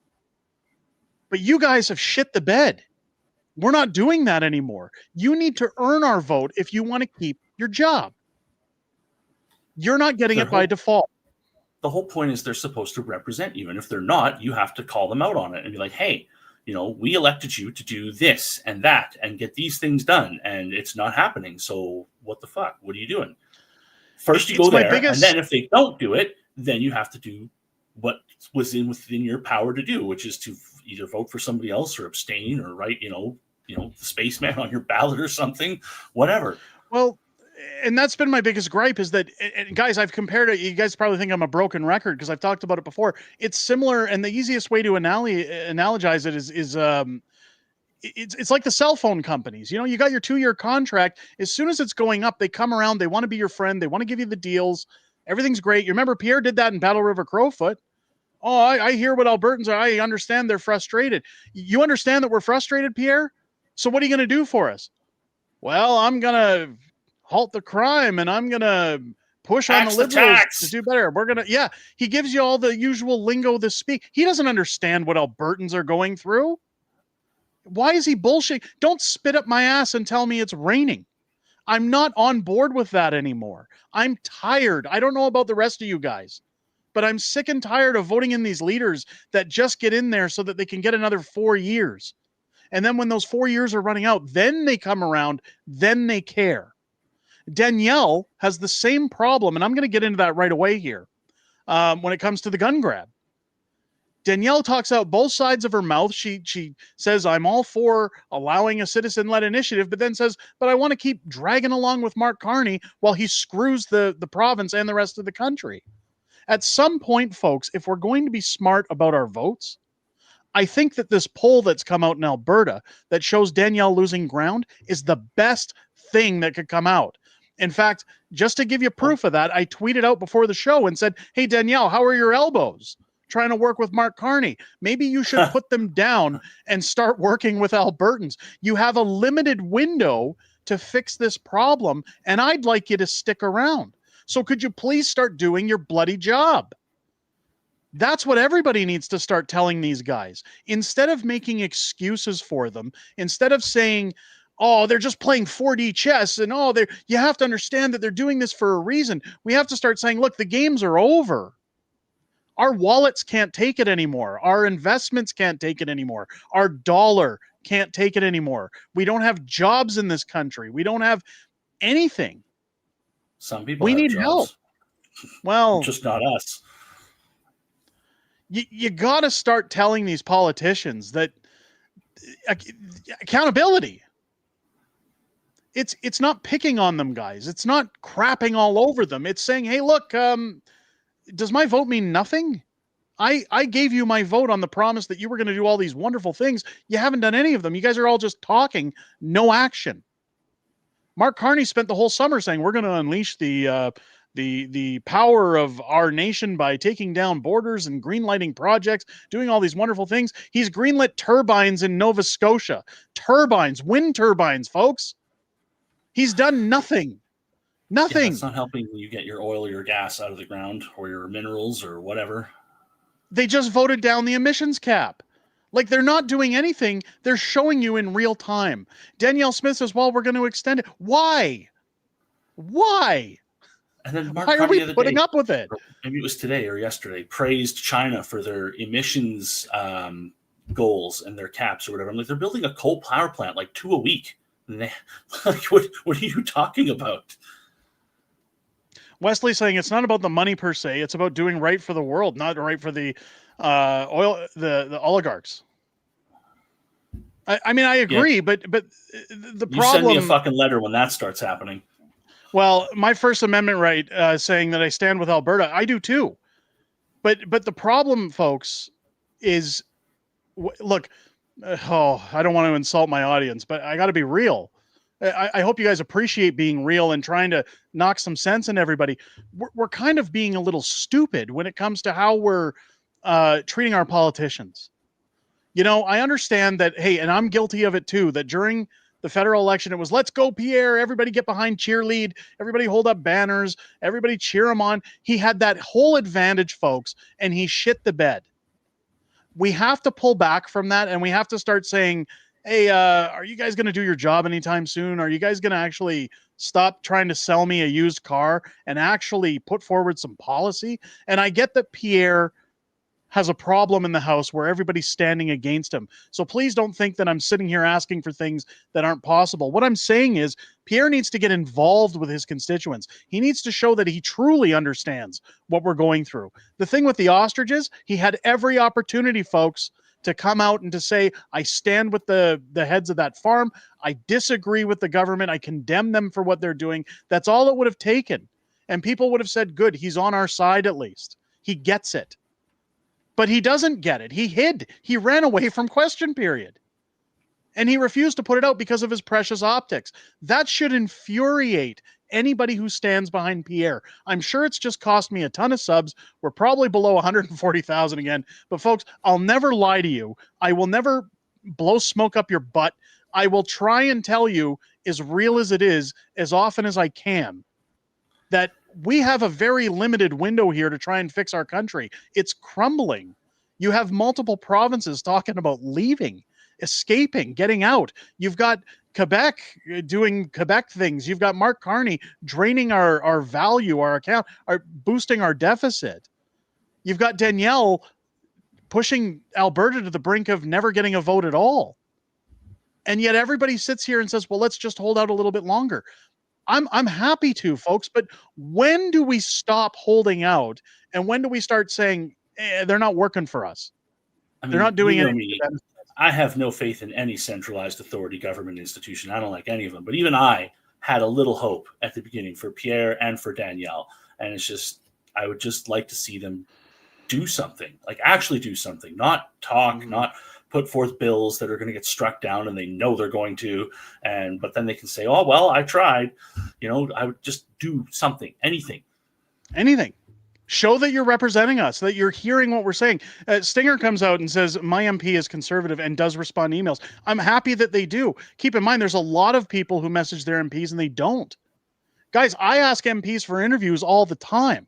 Speaker 14: But you guys have shit the bed. We're not doing that anymore. You need to earn our vote if you want to keep your job. You're not getting it by default.
Speaker 15: The whole point is they're supposed to represent you. And if they're not, you have to call them out on it and be like, hey, we elected you to do this and that and get these things done. And it's not happening. So what the fuck? What are you doing? First you go there. And then if they don't do it, then you have to do what was within your power to do, which is to either vote for somebody else or abstain or write, the spaceman on your ballot or something, whatever.
Speaker 14: Well, and that's been my biggest gripe is that, and guys, I've compared it. You guys probably think I'm a broken record because I've talked about it before. It's similar. And the easiest way to analogize it is it's like the cell phone companies. You got your 2-year contract. As soon as it's going up, they come around. They want to be your friend. They want to give you the deals. Everything's great. You remember Pierre did that in Battle River Crowfoot. Oh, I hear what Albertans are. I understand they're frustrated. You understand that we're frustrated, Pierre? So what are you going to do for us? Well, I'm going to halt the crime and I'm going to push on the Liberals to do better. We're going to, he gives you all the usual lingo to speak. He doesn't understand what Albertans are going through. Why is he bullshit? Don't spit up my ass and tell me it's raining. I'm not on board with that anymore. I'm tired. I don't know about the rest of you guys, but I'm sick and tired of voting in these leaders that just get in there so that they can get another 4 years. And then when those 4 years are running out, then they come around, then they care. Danielle has the same problem, and I'm going to get into that right away here when it comes to the gun grab. Danielle talks out both sides of her mouth. She says, I'm all for allowing a citizen-led initiative, but then says, but I want to keep dragging along with Mark Carney while he screws the province and the rest of the country. At some point, folks, if we're going to be smart about our votes, I think that this poll that's come out in Alberta that shows Danielle losing ground is the best thing that could come out. In fact, just to give you proof of that, I tweeted out before the show and said, hey, Danielle, how are your elbows? Trying to work with Mark Carney. Maybe you should put them down and start working with Albertans. You have a limited window to fix this problem, and I'd like you to stick around. So could you please start doing your bloody job? That's what everybody needs to start telling these guys. Instead of making excuses for them, instead of saying, oh, they're just playing 4D chess, and you have to understand that they're doing this for a reason. We have to start saying, look, the games are over. Our wallets can't take it anymore. Our investments can't take it anymore. Our dollar can't take it anymore. We don't have jobs in this country. We don't have anything.
Speaker 15: Some people
Speaker 14: we
Speaker 15: have
Speaker 14: need
Speaker 15: jobs.
Speaker 14: help. Well,
Speaker 15: just not us.
Speaker 14: You got to start telling these politicians that accountability. It's not picking on them, guys. It's not crapping all over them. It's saying, hey, look, does my vote mean nothing? I gave you my vote on the promise that you were going to do all these wonderful things. You haven't done any of them. You guys are all just talking, no action. Mark Carney spent the whole summer saying we're going to unleash the power of our nation by taking down borders and greenlighting projects, doing all these wonderful things. He's greenlit turbines in Nova Scotia. Turbines, wind turbines, folks. He's done nothing. Nothing.
Speaker 15: Yeah, it's not helping you get your oil or your gas out of the ground or your minerals or whatever.
Speaker 14: They just voted down the emissions cap. Like, they're not doing anything. They're showing you in real time. Danielle Smith says, well, we're going to extend it. Why? Why?
Speaker 15: And then Mark
Speaker 14: Why are
Speaker 15: Carney
Speaker 14: we putting up with it?
Speaker 15: Maybe it was today or yesterday, praised China for their emissions goals and their caps or whatever. I'm like, they're building a coal power plant, like 2 a week. And they, like, what are you talking about?
Speaker 14: Wesley saying it's not about the money per se. It's about doing right for the world, not right for the the oligarchs. I mean, I agree, yeah. but the problem.
Speaker 15: You send me a fucking letter when that starts happening.
Speaker 14: Well, my First Amendment right saying that I stand with Alberta, I do too. But the problem, folks, is look. I don't want to insult my audience, but I got to be real. I hope you guys appreciate being real and trying to knock some sense in everybody. We're kind of being a little stupid when it comes to how we're treating our politicians. You know, I understand that, hey, and I'm guilty of it too, that during the federal election, it was, let's go, Pierre, everybody get behind cheerlead, everybody hold up banners, everybody cheer him on. He had that whole advantage, folks, and he shit the bed. We have to pull back from that, and we have to start saying, hey, are you guys going to do your job anytime soon? Are you guys going to actually stop trying to sell me a used car and actually put forward some policy? And I get that Pierre has a problem in the House where everybody's standing against him. So please don't think that I'm sitting here asking for things that aren't possible. What I'm saying is Pierre needs to get involved with his constituents. He needs to show that he truly understands what we're going through. The thing with the ostriches, he had every opportunity, folks, to come out and to say, I stand with the heads of that farm. I disagree with the government. I condemn them for what they're doing. That's all it would have taken. And people would have said, good, he's on our side at least. He gets it. But he doesn't get it. He hid. He ran away from question period. And he refused to put it out because of his precious optics. That should infuriate anybody who stands behind Pierre. I'm sure it's just cost me a ton of subs. We're probably below 140,000 again. But folks, I'll never lie to you. I will never blow smoke up your butt. I will try and tell you, as real as it is, as often as I can, that we have a very limited window here to try and fix our country. It's crumbling. You have multiple provinces talking about leaving, escaping, getting out. You've got Quebec doing Quebec things. You've got Mark Carney draining our value, our account, boosting our deficit. You've got Danielle pushing Alberta to the brink of never getting a vote at all. And yet everybody sits here and says, well, let's just hold out a little bit longer. I'm happy to, folks, but when do we stop holding out? And when do we start saying, they're not working for us? They're not doing anything.
Speaker 15: I have no faith in any centralized authority government institution. I don't like any of them. But even I had a little hope at the beginning for Pierre and for Danielle. And it's just, I would just like to see them do something, like actually do something, not talk, not put forth bills that are going to get struck down and they know they're going to. But then they can say, oh, well, I tried. You know, I would just do something, anything.
Speaker 14: Show that you're representing us, that you're hearing what we're saying. Stinger comes out and says, my MP is conservative and does respond to emails. I'm happy that they do. Keep in mind, there's a lot of people who message their MPs and they don't. Guys, I ask MPs for interviews all the time.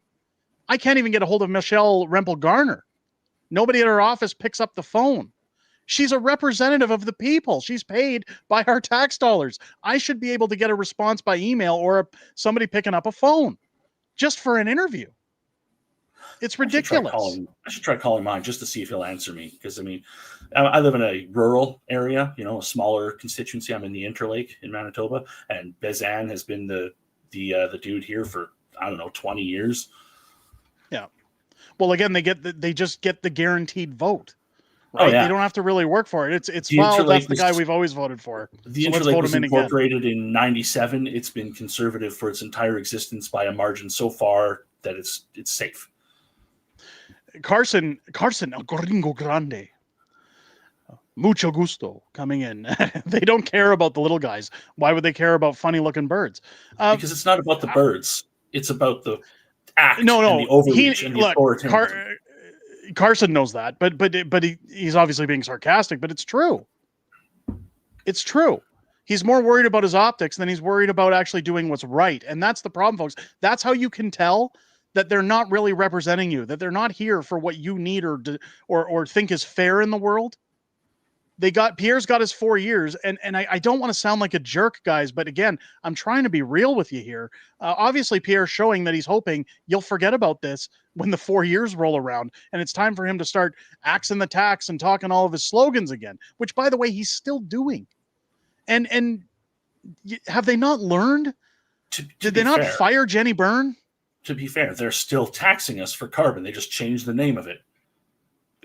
Speaker 14: I can't even get a hold of Michelle Rempel-Garner. Nobody at her office picks up the phone. She's a representative of the people. She's paid by our tax dollars. I should be able to get a response by email or somebody picking up a phone just for an interview. It's ridiculous.
Speaker 15: I should try calling mine just to see if he'll answer me. Because I mean, I live in a rural area, you know, a smaller constituency. I'm in the Interlake in Manitoba, and Bezan has been the dude here for, I don't know, 20 years.
Speaker 14: Yeah. Well, again, they just get the guaranteed vote.
Speaker 15: Right?
Speaker 14: Oh, yeah. They don't have to really work for it. It's well, that's the guy we've always voted for.
Speaker 15: The Interlake was incorporated in '97. It's been conservative for its entire existence by a margin so far that it's safe.
Speaker 14: Carson, El Gringo Grande. Mucho gusto coming in. They don't care about the little guys. Why would they care about funny looking birds?
Speaker 15: Because it's not about the birds. It's about the act.
Speaker 14: No.
Speaker 15: And the overreach and the authoritarianism.
Speaker 14: Carson knows that, but he's obviously being sarcastic. But it's true. It's true. He's more worried about his optics than he's worried about actually doing what's right, and that's the problem, folks. That's how you can tell that they're not really representing you. That they're not here for what you need or think is fair in the world. Pierre's got his 4 years, and I don't want to sound like a jerk, guys, but again, I'm trying to be real with you here. Obviously, Pierre's showing that he's hoping you'll forget about this when the 4 years roll around, and it's time for him to start axing the tax and talking all of his slogans again, which, by the way, he's still doing. And have they not learned? Did they not fire Jenny Byrne?
Speaker 15: To be fair, they're still taxing us for carbon. They just changed the name of it.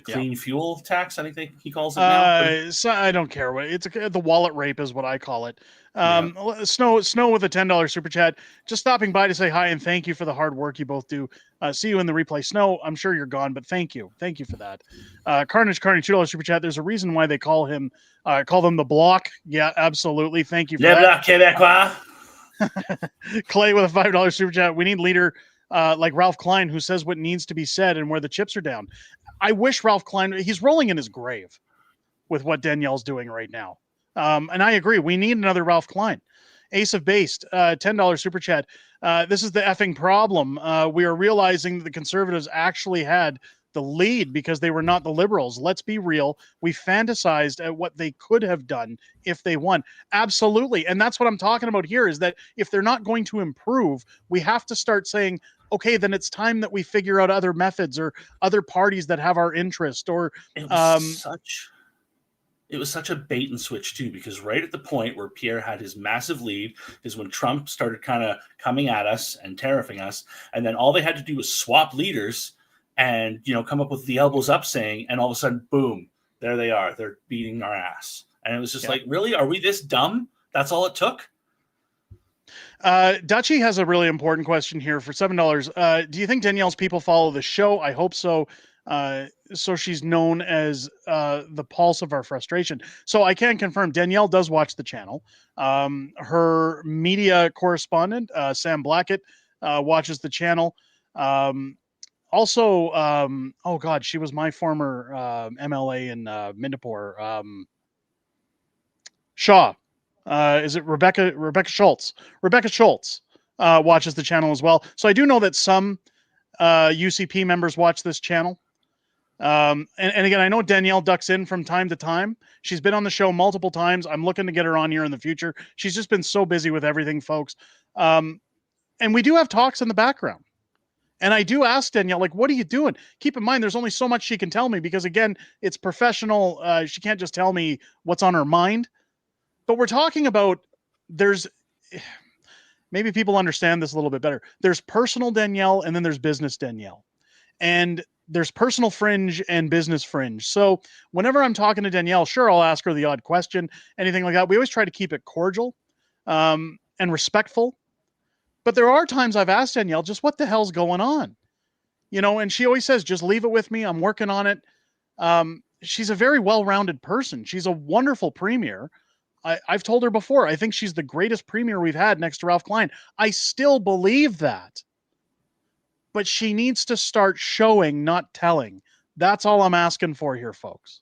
Speaker 15: Clean fuel tax, I think he calls it now.
Speaker 14: So I don't care what it's. The wallet rape is what I call it. Snow with a $10 super chat. Just stopping by to say hi and thank you for the hard work you both do. See you in the replay. Snow, I'm sure you're gone, but thank you for that. Carnage $2 super chat. There's a reason why they call them the Bloc. Yeah, absolutely. Thank you for that. Clay with a $5 super chat. We need leader like Ralph Klein who says what needs to be said and where the chips are down. I wish Ralph Klein, he's rolling in his grave with what Danielle's doing right now. And I agree. We need another Ralph Klein. Ace of Based, $10 super chat. This is the effing problem. We are realizing that the Conservatives actually had the lead because they were not the Liberals. Let's be real. We fantasized at what they could have done if they won. Absolutely. And that's what I'm talking about here is that if they're not going to improve, we have to start saying, okay, then it's time that we figure out other methods or other parties that have our interest. Or
Speaker 15: it was such a bait and switch too, because right at the point where Pierre had his massive lead is when Trump started kind of coming at us and tariffing us, and then all they had to do was swap leaders and come up with the elbows up saying, and all of a sudden, boom, there they are. They're beating our ass, and it was just like, really, are we this dumb? That's all it took.
Speaker 14: Dutchy has a really important question here for $7. Do you think Danielle's people follow the show? I hope so. So she's known as the pulse of our frustration. So I can confirm Danielle does watch the channel. Her media correspondent, Sam Blackett, watches the channel. Also, oh God, she was my former MLA in Mindapore. Shaw. Is it Rebecca Schultz? Rebecca Schultz watches the channel as well. So I do know that some UCP members watch this channel. And again, I know Danielle ducks in from time to time. She's been on the show multiple times. I'm looking to get her on here in the future. She's just been so busy with everything, folks. And we do have talks in the background. And I do ask Danielle, like, what are you doing? Keep in mind, there's only so much she can tell me because, again, it's professional. She can't just tell me what's on her mind. But we're talking about maybe people understand this a little bit better. There's personal Danielle and then there's business Danielle. And there's personal Fringe and business Fringe. So whenever I'm talking to Danielle, sure, I'll ask her the odd question, anything like that. We always try to keep it cordial and respectful. But there are times I've asked Danielle, just what the hell's going on? And she always says, just leave it with me. I'm working on it. She's a very well-rounded person. She's a wonderful premier. I've told her before, I think she's the greatest premier we've had next to Ralph Klein. I still believe that. But she needs to start showing, not telling. That's all I'm asking for here, folks.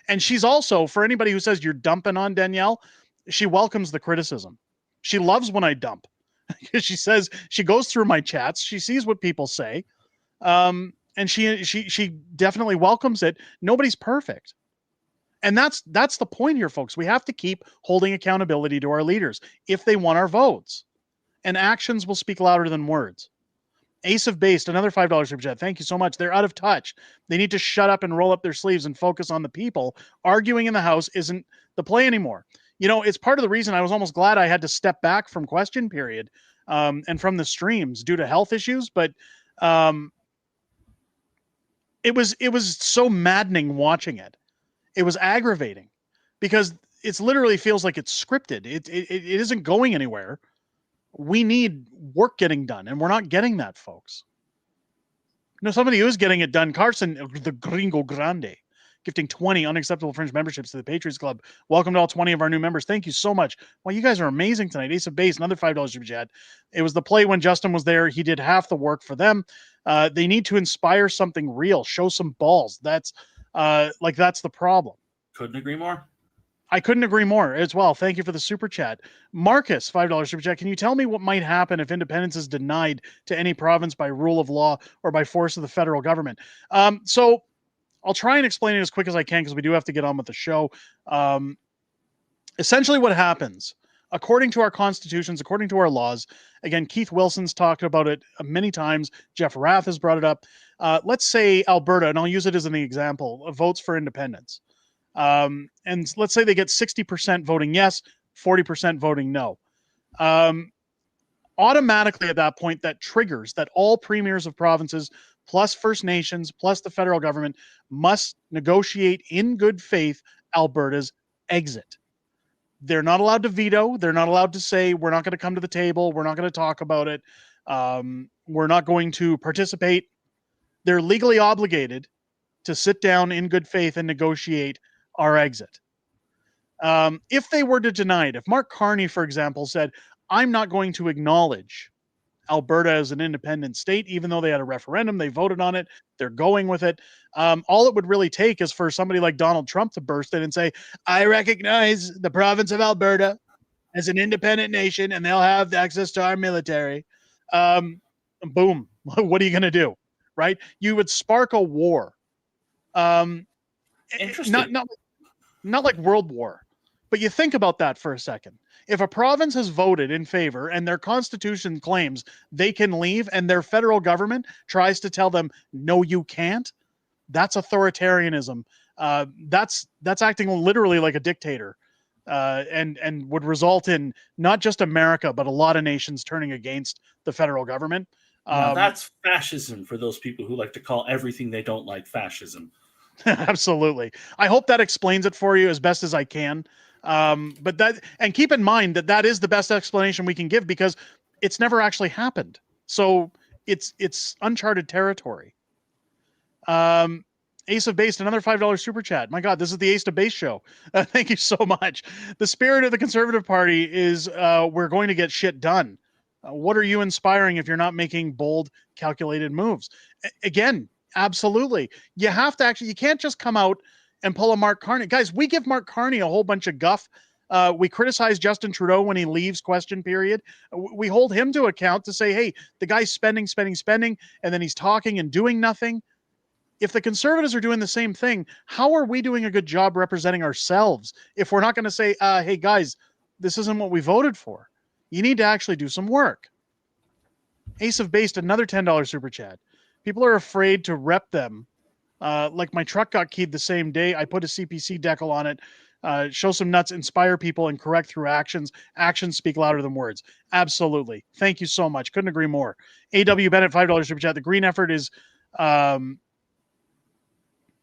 Speaker 14: And she's also, for anybody who says you're dumping on Danielle, she welcomes the criticism. She loves when I dump. She says, she goes through my chats. She sees what people say. And she definitely welcomes it. Nobody's perfect. And that's the point here, folks. We have to keep holding accountability to our leaders if they want our votes. And actions will speak louder than words. Ace of Based, another $5 super chat. Thank you so much. They're out of touch. They need to shut up and roll up their sleeves and focus on the people. Arguing in the House isn't the play anymore. It's part of the reason I was almost glad I had to step back from question period and from the streams due to health issues. But it was so maddening watching it. It was aggravating because it literally feels like it's scripted. It isn't going anywhere. We need work getting done, and we're not getting that, folks. Somebody who's getting it done, Carson, the Gringo Grande, gifting 20 unacceptable Fringe memberships to the Patriots Club. Welcome to all 20 of our new members. Thank you so much. Well, you guys are amazing tonight. Ace of Base, another $5 super chat. It was the play when Justin was there. He did half the work for them. They need to inspire something real, show some balls. That's the problem.
Speaker 15: Couldn't agree more.
Speaker 14: I couldn't agree more as well. Thank you for the super chat. Marcus, $5 super chat. Can you tell me what might happen if independence is denied to any province by rule of law or by force of the federal government? So I'll try and explain it as quick as I can because we do have to get on with the show. Essentially what happens, according to our constitutions, according to our laws, again, Keith Wilson's talked about it many times. Jeff Rath has brought it up. Let's say Alberta, and I'll use it as an example, votes for independence. And let's say they get 60% voting yes, 40% voting no. Automatically at that point, that triggers that all premiers of provinces, plus First Nations, plus the federal government must negotiate in good faith Alberta's exit. They're not allowed to veto. They're not allowed to say, we're not going to come to the table. We're not going to talk about it. We're not going to participate. They're legally obligated to sit down in good faith and negotiate our exit. If they were to deny it, if Mark Carney, for example, said, I'm not going to acknowledge Alberta as an independent state, even though they had a referendum, they voted on it, they're going with it. All it would really take is for somebody like Donald Trump to burst in and say, I recognize the province of Alberta as an independent nation and they'll have access to our military. Boom. What are you going to do? Right? You would spark a war.
Speaker 15: Interesting.
Speaker 14: Not like World War, but you think about that for a second. If a province has voted in favor and their constitution claims they can leave and their federal government tries to tell them, no, you can't, that's authoritarianism. That's acting literally like a dictator and would result in not just America, but a lot of nations turning against the federal government.
Speaker 15: Now that's fascism for those people who like to call everything they don't like fascism.
Speaker 14: Absolutely. I hope that explains it for you as best as I can. But keep in mind that is the best explanation we can give because it's never actually happened. So it's uncharted territory. Ace of Base, another $5 super chat. My God, this is the Ace of Base show. Thank you so much. The spirit of the Conservative Party is we're going to get shit done. What are you inspiring if you're not making bold, calculated moves? Again, absolutely. You have to you can't just come out and pull a Mark Carney. Guys, we give Mark Carney a whole bunch of guff. We criticize Justin Trudeau when he leaves question period. We hold him to account to say, hey, the guy's spending, and then he's talking and doing nothing. If the Conservatives are doing the same thing, how are we doing a good job representing ourselves if we're not going to say, hey, guys, this isn't what we voted for? You need to actually do some work. Ace of Based, another $10 super chat. People are afraid to rep them. Like my truck got keyed the same day. I put a CPC decal on it. Show some nuts, inspire people, and correct through actions. Actions speak louder than words. Absolutely. Thank you so much. Couldn't agree more. A.W. Bennett, $5 super chat. The green effort is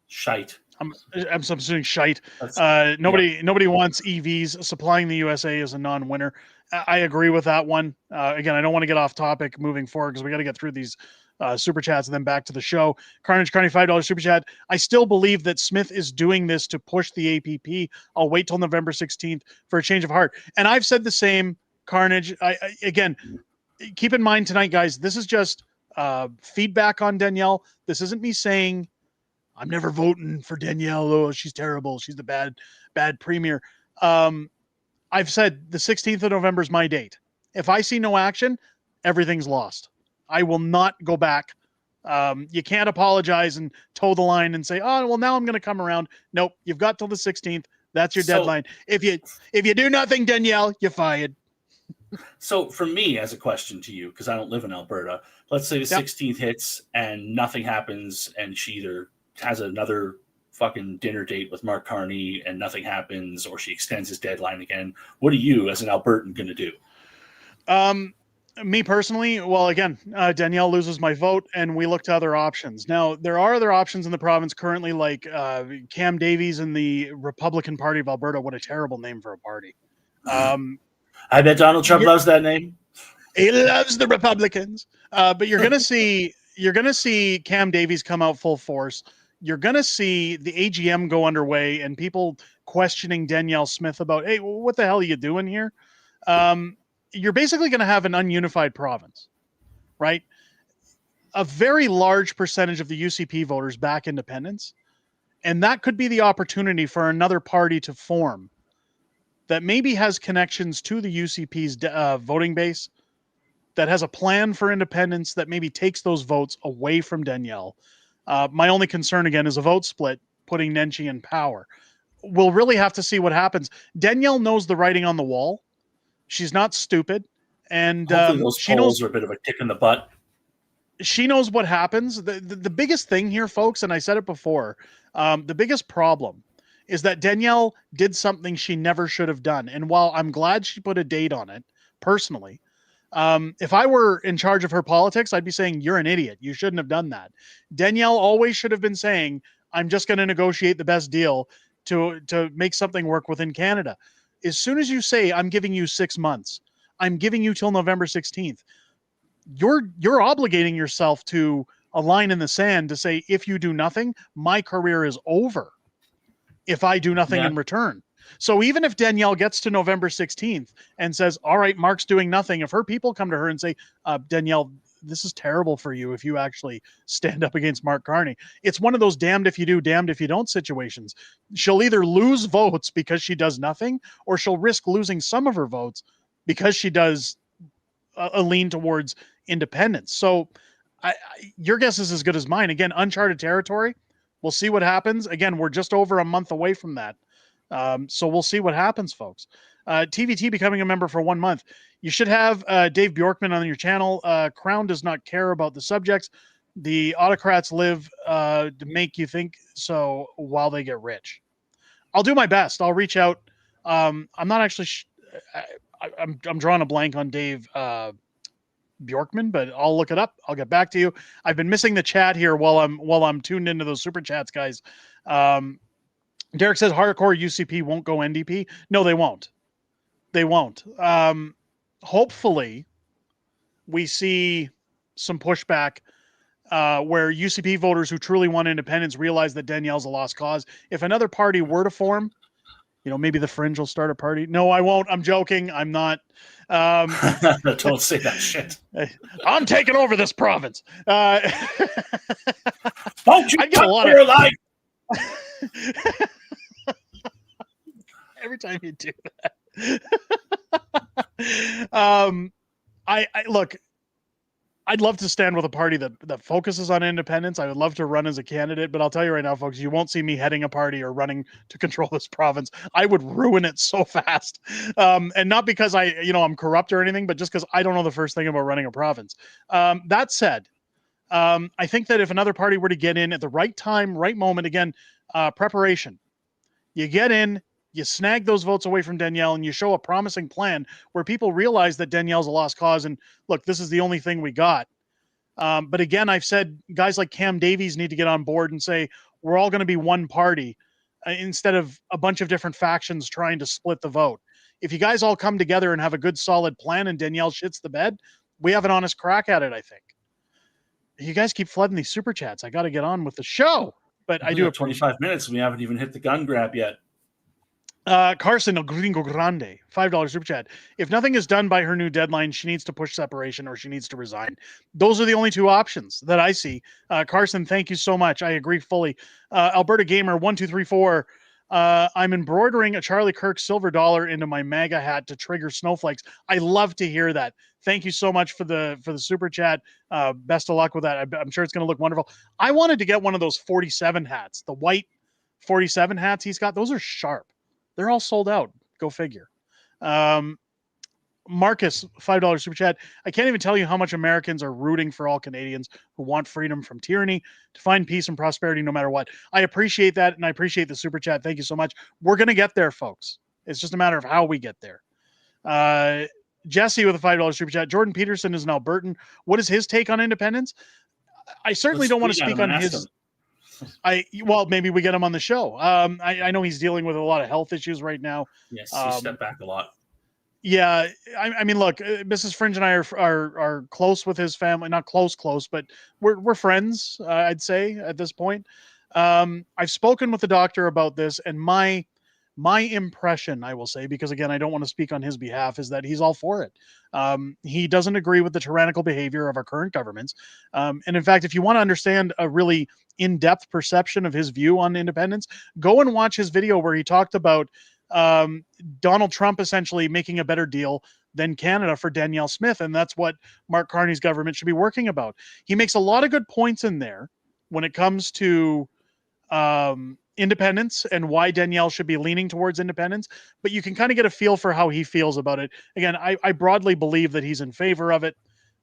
Speaker 15: shite.
Speaker 14: I'm assuming shite. Nobody wants EVs. Supplying the USA is a non-winner. I agree with that one. Again, I don't want to get off topic moving forward because we got to get through these super chats and then back to the show. Carney, $5 super chat. I still believe that Smith is doing this to push the APP. I'll wait till November 16th for a change of heart. And I've said the same, Carnage. Again, keep in mind tonight, guys, this is just feedback on Danielle. This isn't me saying I'm never voting for Danielle. Oh, she's terrible. She's the bad premier. I've said the 16th of November is my date. If I see no action, everything's lost. I will not go back. You can't apologize and toe the line and say, oh, well, now I'm going to come around. Nope. You've got till the 16th. That's your deadline. If you do nothing, Danielle, you're fired.
Speaker 15: So for me, as a question to you, because I don't live in Alberta, let's say the 16th hits and nothing happens, and she either has another fucking dinner date with Mark Carney and nothing happens, or she extends his deadline again. What are you, as an Albertan, going to do?
Speaker 14: Me personally, well, again, Danielle loses my vote, and we look to other options. Now, there are other options in the province currently, like Cam Davies and the Republican Party of Alberta. What a terrible name for a party.
Speaker 15: I bet Donald Trump loves that name.
Speaker 14: He loves the Republicans. But you're gonna see Cam Davies come out full force. You're gonna see the AGM go underway and people questioning Danielle Smith about, hey, what the hell are you doing here? You're basically going to have an ununified province, right? A very large percentage of the UCP voters back independence, and that could be the opportunity for another party to form that maybe has connections to the UCP's voting base, that has a plan for independence, that maybe takes those votes away from Danielle. My only concern, again, is a vote split, putting Nenshi in power. We'll really have to see what happens. Danielle knows the writing on the wall. She's not stupid, and
Speaker 15: hopefully those
Speaker 14: she knows
Speaker 15: are a bit of a kick in the butt.
Speaker 14: She knows what happens. The biggest thing here, folks, and I said it before, the biggest problem is that Danielle did something she never should have done. And while I'm glad she put a date on it, personally, if I were in charge of her politics, I'd be saying, you're an idiot. You shouldn't have done that. Danielle always should have been saying, I'm just going to negotiate the best deal to make something work within Canada. As soon as you say, I'm giving you 6 months, I'm giving you till November 16th, you're obligating yourself to a line in the sand to say, if you do nothing, my career is over if I do nothing in return. So even if Danielle gets to November 16th and says, all right, Mark's doing nothing, if her people come to her and say, Danielle, this is terrible for you if you actually stand up against Mark Carney. It's one of those damned if you do, damned if you don't situations. She'll either lose votes because she does nothing, or she'll risk losing some of her votes because she does a lean towards independence. So your guess is as good as mine. Again, uncharted territory. We'll see what happens. Again, we're just over a month away from that. So we'll see what happens, folks. TVT becoming a member for 1 month. You should have Dave Bjorkman on your channel. Crown does not care about the subjects. The autocrats live to make you think so while they get rich. I'll do my best. I'll reach out. I'm not actually. I'm drawing a blank on Dave Bjorkman, but I'll look it up. I'll get back to you. I've been missing the chat here while I'm tuned into those super chats, guys. Derek says hardcore UCP won't go NDP. No, they won't. They won't. Hopefully, we see some pushback where UCP voters who truly want independence realize that Danielle's a lost cause. If another party were to form, maybe the Fringe will start a party. No, I won't. I'm joking. I'm not.
Speaker 15: Don't say that shit.
Speaker 14: I'm taking over this province.
Speaker 15: Don't you
Speaker 14: I get a lot
Speaker 15: of your life.
Speaker 14: Every time you do that. I look, I'd love to stand with a party that focuses on independence. I would love to run as a candidate, but I'll tell you right now, folks, you won't see me heading a party or running to control this province. I would ruin it so fast. And not because I'm corrupt or anything, but just because I don't know the first thing about running a province. That said, I think that if another party were to get in at the right time, right moment, again, preparation, you get in, you snag those votes away from Danielle, and you show a promising plan where people realize that Danielle's a lost cause. And look, this is the only thing we got. But again, I've said guys like Cam Davies need to get on board and say, we're all going to be one party instead of a bunch of different factions trying to split the vote. If you guys all come together and have a good solid plan and Danielle shits the bed, we have an honest crack at it, I think. You guys keep flooding these super chats. I got to get on with the show, but I do have
Speaker 15: 25 minutes. We haven't even hit the gun grab yet.
Speaker 14: Carson El Gringo Grande, $5 super chat. If nothing is done by her new deadline, she needs to push separation or she needs to resign. Those are the only two options that I see. Carson, thank you so much. I agree fully. Alberta Gamer 1234. I'm embroidering a Charlie Kirk silver dollar into my MAGA hat to trigger snowflakes. I love to hear that. Thank you so much for the super chat. Best of luck with that. I'm sure it's going to look wonderful. I wanted to get one of those 47 hats, the white 47 hats he's got. Those are sharp. They're all sold out. Go figure. Marcus, $5 super chat. I can't even tell you how much Americans are rooting for all Canadians who want freedom from tyranny to find peace and prosperity no matter what. I appreciate that, and I appreciate the super chat. Thank you so much. We're going to get there, folks. It's just a matter of how we get there. Jesse with a $5 super chat. Jordan Peterson is an Albertan. What is his take on independence? I certainly don't want to speak on his... Well, maybe we get him on the show. I know he's dealing with a lot of health issues right now.
Speaker 15: Yes, he stepped back a lot.
Speaker 14: Yeah, I mean, look, Mrs. Fringe and I are close with his family. Not close, but we're friends. I'd say at this point. I've spoken with the doctor about this, and my impression, I will say, because again, I don't want to speak on his behalf, is that he's all for it. He doesn't agree with the tyrannical behavior of our current governments. And in fact, if you want to understand a really in-depth perception of his view on independence, go and watch his video where he talked about Donald Trump essentially making a better deal than Canada for Danielle Smith. And that's what Mark Carney's government should be working about. He makes a lot of good points in there when it comes to independence and why Danielle should be leaning towards independence, but you can kind of get a feel for how he feels about it. Again, I broadly believe that he's in favor of it.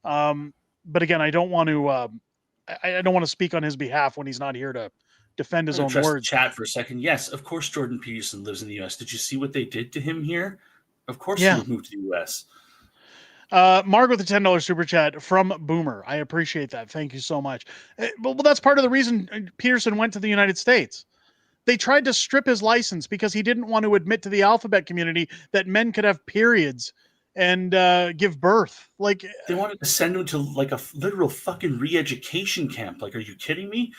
Speaker 14: But again, I don't want to speak on his behalf when he's not here to defend his own words.
Speaker 15: Chat for a second. Yes, of course Jordan Peterson lives in the U.S. Did you see what they did to him here? Of course he would move to the U.S.
Speaker 14: Mark with a $10 super chat from Boomer. I appreciate that. Thank you so much. Well, that's part of the reason Peterson went to the United States. They tried to strip his license because he didn't want to admit to the alphabet community that men could have periods and give birth. Like,
Speaker 15: they wanted to send him to like a literal fucking re-education camp. Like, are you kidding me?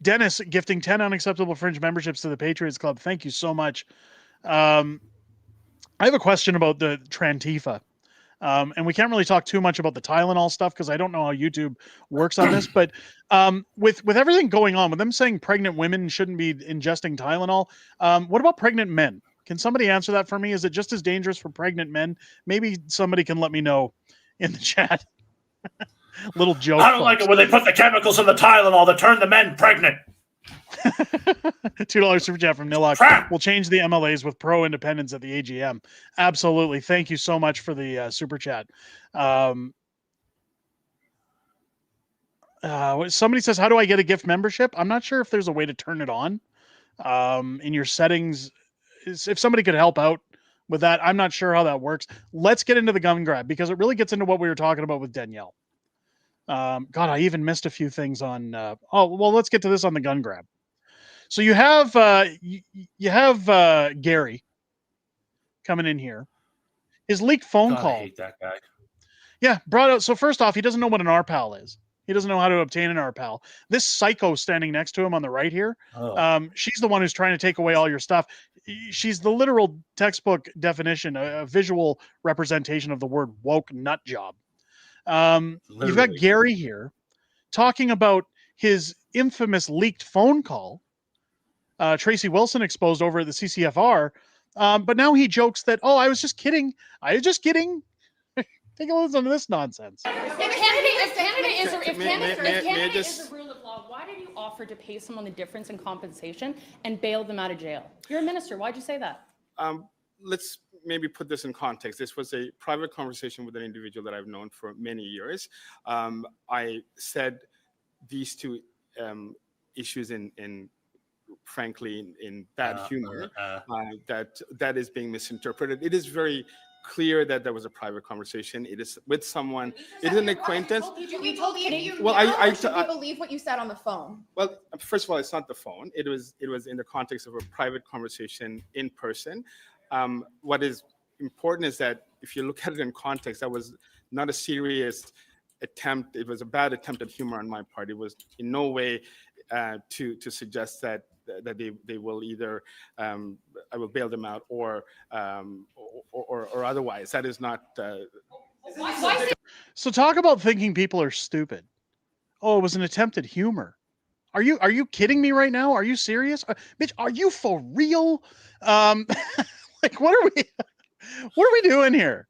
Speaker 14: Dennis gifting 10 unacceptable Fringe memberships to the Patriots Club. Thank you so much. I have a question about the Trantifa. And we can't really talk too much about the Tylenol stuff because I don't know how YouTube works on this. But with everything going on, with them saying pregnant women shouldn't be ingesting Tylenol, what about pregnant men? Can somebody answer that for me? Is it just as dangerous for pregnant men? Maybe somebody can let me know in the chat. Little joke.
Speaker 15: I don't like it when they put the chemicals in the Tylenol that turn the men pregnant.
Speaker 14: $2 super chat from Nilok. We'll change the MLAs with pro-independence at the AGM. Absolutely. Thank you so much for the super chat. Somebody says, how do I get a gift membership? I'm not sure if there's a way to turn it on in your settings. If somebody could help out with that, I'm not sure how that works. Let's get into the gun grab because it really gets into what we were talking about with Danielle. God, I even missed a few things on. Let's get to this on the gun grab. So you have Gary coming in here. His leaked phone call. I
Speaker 15: hate that guy.
Speaker 14: Yeah, brought out. So first off, he doesn't know what an RPAL is. He doesn't know how to obtain an RPAL. This psycho standing next to him on the right here, she's the one who's trying to take away all your stuff. She's the literal textbook definition, a visual representation of the word woke nut job. You've got Gary here talking about his infamous leaked phone call. Tracy Wilson exposed over at the CCFR. But now he jokes that, I was just kidding. I was just kidding. Take a listen to this nonsense.
Speaker 20: If Canada is a rule of law, why did you offer to pay someone the difference in compensation and bail them out of jail? You're a minister. Why'd you say that?
Speaker 21: Let's maybe put this in context. This was a private conversation with an individual that I've known for many years. I said these two issues in frankly, in bad humor, that is being misinterpreted. It is very clear that there was a private conversation. It is with someone. It is an acquaintance.
Speaker 20: We believe you.
Speaker 21: Well,
Speaker 20: we believe what you said on the phone.
Speaker 21: Well, first of all, it's not the phone. It was in the context of a private conversation in person. What is important is that if you look at it in context, that was not a serious attempt. It was a bad attempt at humor on my part. It was in no way to suggest that they will either I will bail them out or otherwise. That is not.
Speaker 14: So talk about thinking people are stupid. Oh, it was an attempt at humor. Are you kidding me right now? Are you serious, bitch? Are you for real? Like what are we doing here?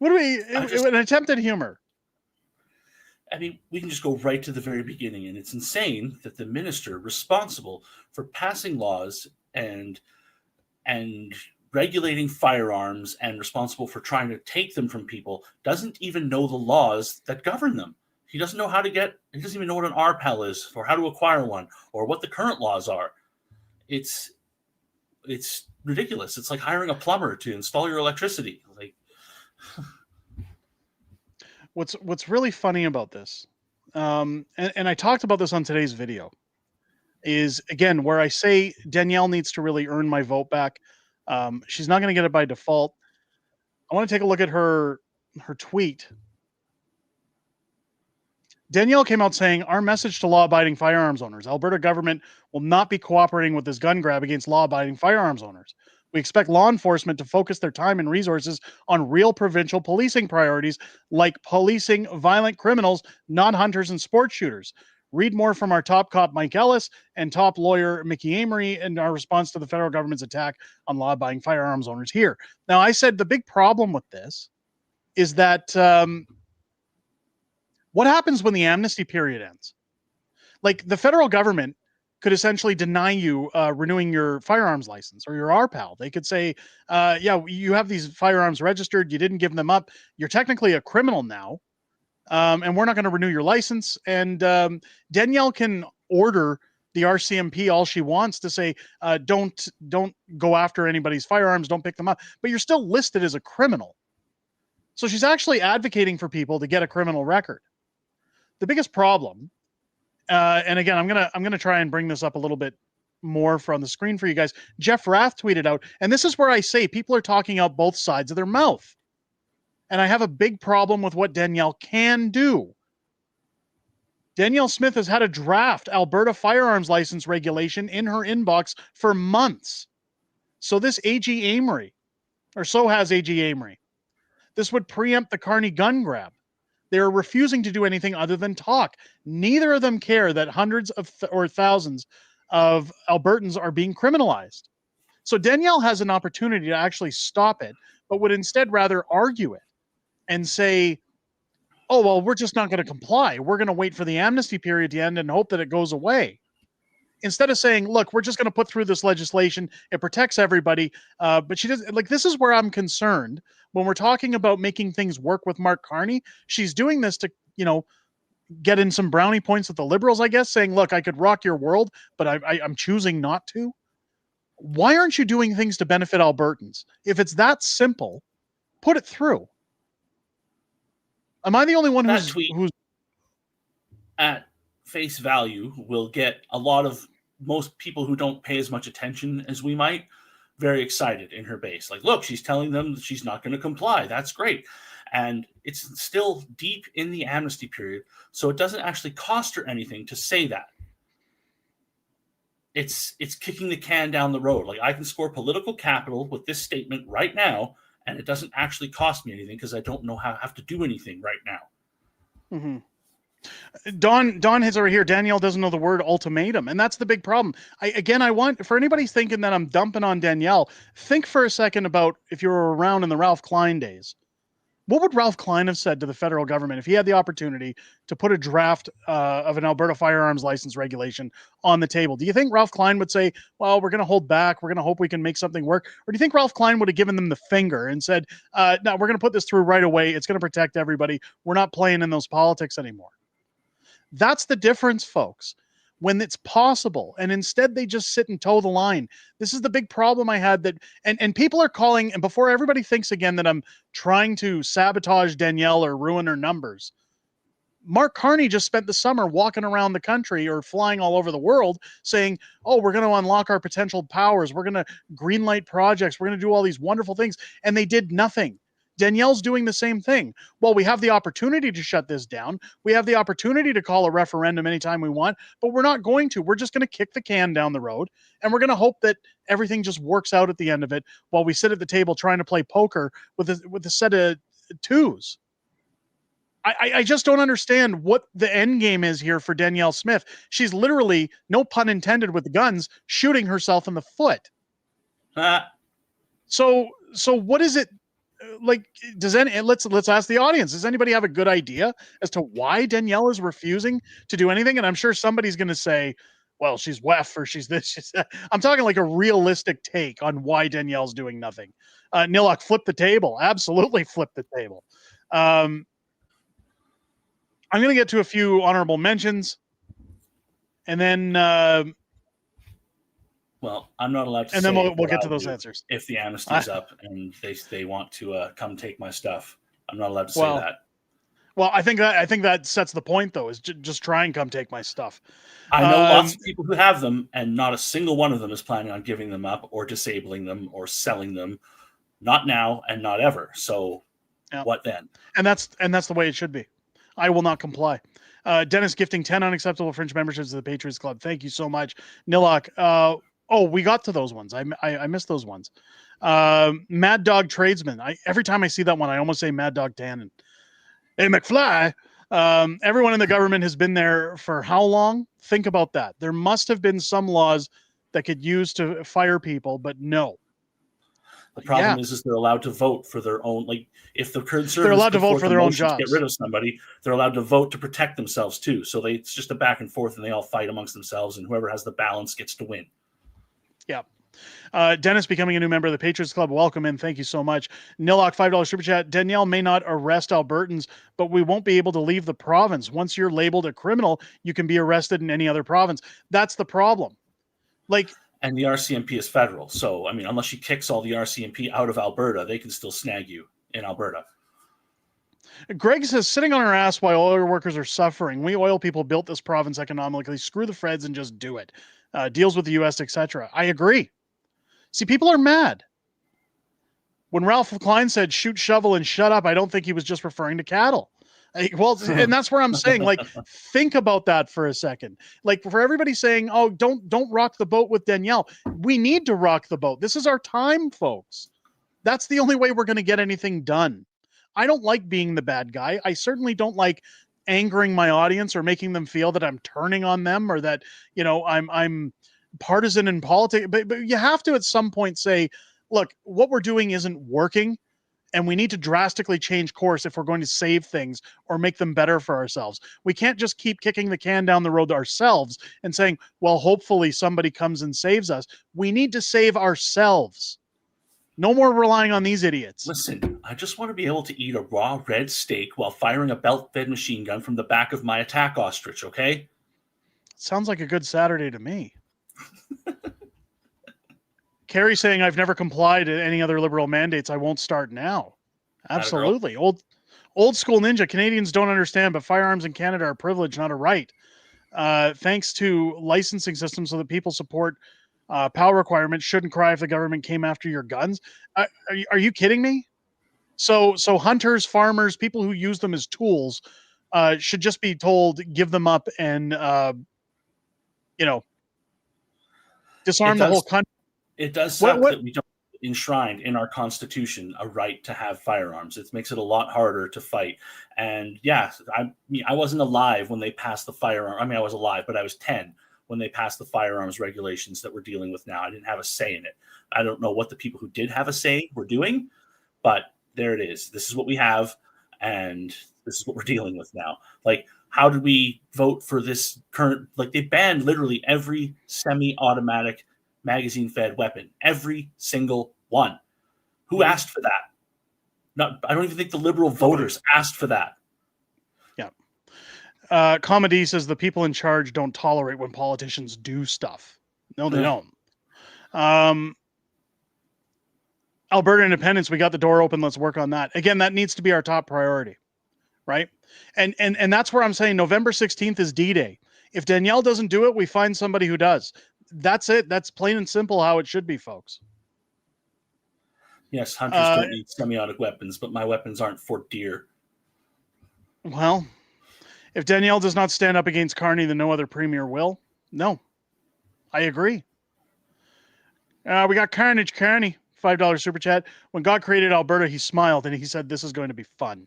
Speaker 14: An attempt at humor.
Speaker 15: I mean, we can just go right to the very beginning, and it's insane that the minister responsible for passing laws and regulating firearms and responsible for trying to take them from people doesn't even know the laws that govern them. He doesn't know he doesn't even know what an RPAL is or how to acquire one or what the current laws are. It's ridiculous. It's like hiring a plumber to install your electricity. Like,
Speaker 14: what's really funny about this, and I talked about this on today's video, is again where I say Danielle needs to really earn my vote back. She's not going to get it by default. I want to take a look at her tweet. Danielle came out saying, "Our message to law-abiding firearms owners: Alberta government will not be cooperating with this gun grab against law-abiding firearms owners. We expect law enforcement to focus their time and resources on real provincial policing priorities like policing violent criminals, not hunters and sport shooters." Read more from our top cop, Mike Ellis, and top lawyer, Mickey Amory, in our response to the federal government's attack on law-abiding firearms owners here. Now, I said the big problem with this is that what happens when the amnesty period ends? Like, the federal government could essentially deny you renewing your firearms license or your RPAL. They could say, yeah, you have these firearms registered, you didn't give them up, you're technically a criminal now. And we're not going to renew your license. And Danielle can order the RCMP all she wants to say, don't go after anybody's firearms, don't pick them up, but you're still listed as a criminal. So she's actually advocating for people to get a criminal record. The biggest problem, and again, I'm gonna try and bring this up a little bit more from the screen for you guys. Jeff Rath tweeted out, and this is where I say people are talking out both sides of their mouth. And I have a big problem with what Danielle can do. Danielle Smith has had a draft Alberta firearms license regulation in her inbox for months. So has AG Amory. This would preempt the Carney gun grab. They are refusing to do anything other than talk. Neither of them care that hundreds of or thousands of Albertans are being criminalized. So Danielle has an opportunity to actually stop it, but would instead rather argue it and say, oh, well, we're just not going to comply. We're going to wait for the amnesty period to end and hope that it goes away. Instead of saying, look, we're just going to put through this legislation. It protects everybody. But she doesn't, like, this is where I'm concerned when we're talking about making things work with Mark Carney. She's doing this to, get in some brownie points with the Liberals, I guess, saying, look, I could rock your world, but I'm choosing not to. Why aren't you doing things to benefit Albertans? If it's that simple, put it through. Am I the only one who's
Speaker 15: at face value will get a lot of most people who don't pay as much attention as we might very excited in her base? Like, look, she's telling them that she's not going to comply. That's great. And it's still deep in the amnesty period, so it doesn't actually cost her anything to say that. It's kicking the can down the road. Like, I can score political capital with this statement right now, and it doesn't actually cost me anything because I don't know how I have to do anything right now.
Speaker 14: Mm-hmm. Don has over here, Danielle doesn't know the word ultimatum, and that's the big problem. I want, for anybody thinking that I'm dumping on Danielle, think for a second about if you were around in the Ralph Klein days. What would Ralph Klein have said to the federal government if he had the opportunity to put a draft of an Alberta firearms license regulation on the table? Do you think Ralph Klein would say, well, we're going to hold back, we're going to hope we can make something work? Or do you think Ralph Klein would have given them the finger and said, no, we're going to put this through right away, it's going to protect everybody, we're not playing in those politics anymore? That's the difference, folks. When it's possible, and instead they just sit and toe the line. This is the big problem I had, that and people are calling, and before everybody thinks again that I'm trying to sabotage Danielle or ruin her numbers, Mark Carney just spent the summer walking around the country or flying all over the world saying, oh, we're going to unlock our potential powers, we're going to greenlight projects, we're going to do all these wonderful things, and they did nothing. Danielle's doing the same thing. Well, we have the opportunity to shut this down. We have the opportunity to call a referendum anytime we want, but we're not going to. We're just going to kick the can down the road, and we're going to hope that everything just works out at the end of it while we sit at the table trying to play poker with a set of twos. I just don't understand what the end game is here for Danielle Smith. She's literally, no pun intended with the guns, shooting herself in the foot. So what is it? Like, let's ask the audience, does anybody have a good idea as to why Danielle is refusing to do anything? And I'm sure somebody's going to say, well, she's WEF or she's this. She's that. I'm talking like a realistic take on why Danielle's doing nothing. Nilok, flip the table. Absolutely flip the table. I'm going to get to a few honorable mentions. And then...
Speaker 15: well, I'm not allowed to
Speaker 14: and
Speaker 15: say
Speaker 14: then we'll
Speaker 15: what
Speaker 14: get to
Speaker 15: I'll
Speaker 14: those
Speaker 15: do
Speaker 14: answers.
Speaker 15: If the amnesty's up and they want to come take my stuff, I'm not allowed to say that.
Speaker 14: Well, I think that sets the point, though, is just try and come take my stuff.
Speaker 15: I know lots of people who have them, and not a single one of them is planning on giving them up or disabling them or selling them. Not now and not ever. So what then?
Speaker 14: And that's the way it should be. I will not comply. Dennis gifting 10 unacceptable Fringe memberships to the Patriots Club. Thank you so much. Nilok, we got to those ones. I missed those ones. Mad Dog Tradesman. Every time I see that one, I almost say Mad Dog Tannen. Hey, McFly. Everyone in the government has been there for how long? Think about that. There must have been some laws that could use to fire people, but no.
Speaker 15: The problem is they're allowed to vote for their own. Like, if the conservatives
Speaker 14: they're allowed to vote for their own jobs,
Speaker 15: to get rid of somebody, they're allowed to vote to protect themselves too. So it's just a back and forth, and they all fight amongst themselves, and whoever has the balance gets to win.
Speaker 14: Yeah. Dennis becoming a new member of the Patriots Club. Welcome in. Thank you so much. Nilok, $5 super chat. Danielle may not arrest Albertans, but we won't be able to leave the province. Once you're labeled a criminal, you can be arrested in any other province. That's the problem.
Speaker 15: And the RCMP is federal. So, I mean, unless she kicks all the RCMP out of Alberta, they can still snag you in Alberta.
Speaker 14: Greg says, sitting on our ass while oil workers are suffering. We oil people built this province economically. Screw the Freds and just do it. Deals with the U.S., etc. I agree. See, people are mad. When Ralph Klein said shoot, shovel, and shut up, I don't think he was just referring to cattle. And that's where I'm saying, think about that for a second. For everybody saying, oh, don't rock the boat with Danielle. We need to rock the boat. This is our time, folks. That's the only way we're going to get anything done. I don't like being the bad guy. I certainly don't like angering my audience or making them feel that I'm turning on them or that, I'm partisan in politics. But you have to at some point say, look, what we're doing isn't working. And we need to drastically change course if we're going to save things or make them better for ourselves. We can't just keep kicking the can down the road ourselves and saying, well, hopefully somebody comes and saves us. We need to save ourselves. No more relying on these idiots.
Speaker 15: Listen, I just want to be able to eat a raw red steak while firing a belt-fed machine gun from the back of my attack ostrich, okay?
Speaker 14: Sounds like a good Saturday to me. Carrie saying, I've never complied to any other liberal mandates. I won't start now. Absolutely. Old school ninja. Canadians don't understand, but firearms in Canada are a privilege, not a right. Thanks to licensing systems so that people support POW requirements, shouldn't cry if the government came after your guns. Are you kidding me? So hunters, farmers, people who use them as tools should just be told, give them up and, disarm the whole country.
Speaker 15: It does suck that we don't enshrined in our Constitution a right to have firearms. It makes it a lot harder to fight. And yeah, I wasn't alive when they passed the firearm. I mean, I was alive, but I was 10 when they passed the firearms regulations that we're dealing with now. I didn't have a say in it. I don't know what the people who did have a say were doing, but there it is. This is what we have, and this is what we're dealing with now. How did we vote for this current? They banned literally every semi-automatic magazine-fed weapon, every single one. Who asked for that? I don't even think the liberal voters asked for that.
Speaker 14: Yeah. Comedy says the people in charge don't tolerate when politicians do stuff. No, they don't. Alberta Independence, we got the door open. Let's work on that. Again, that needs to be our top priority, right? And that's where I'm saying November 16th is D-Day. If Danielle doesn't do it, we find somebody who does. That's it. That's plain and simple how it should be, folks.
Speaker 15: Yes, hunters don't need semi-automatic weapons, but my weapons aren't for deer.
Speaker 14: Well, if Danielle does not stand up against Carney, then no other premier will. No, I agree. We got Carnage Carney, $5 super chat. When God created Alberta, he smiled and he said, "This is going to be fun."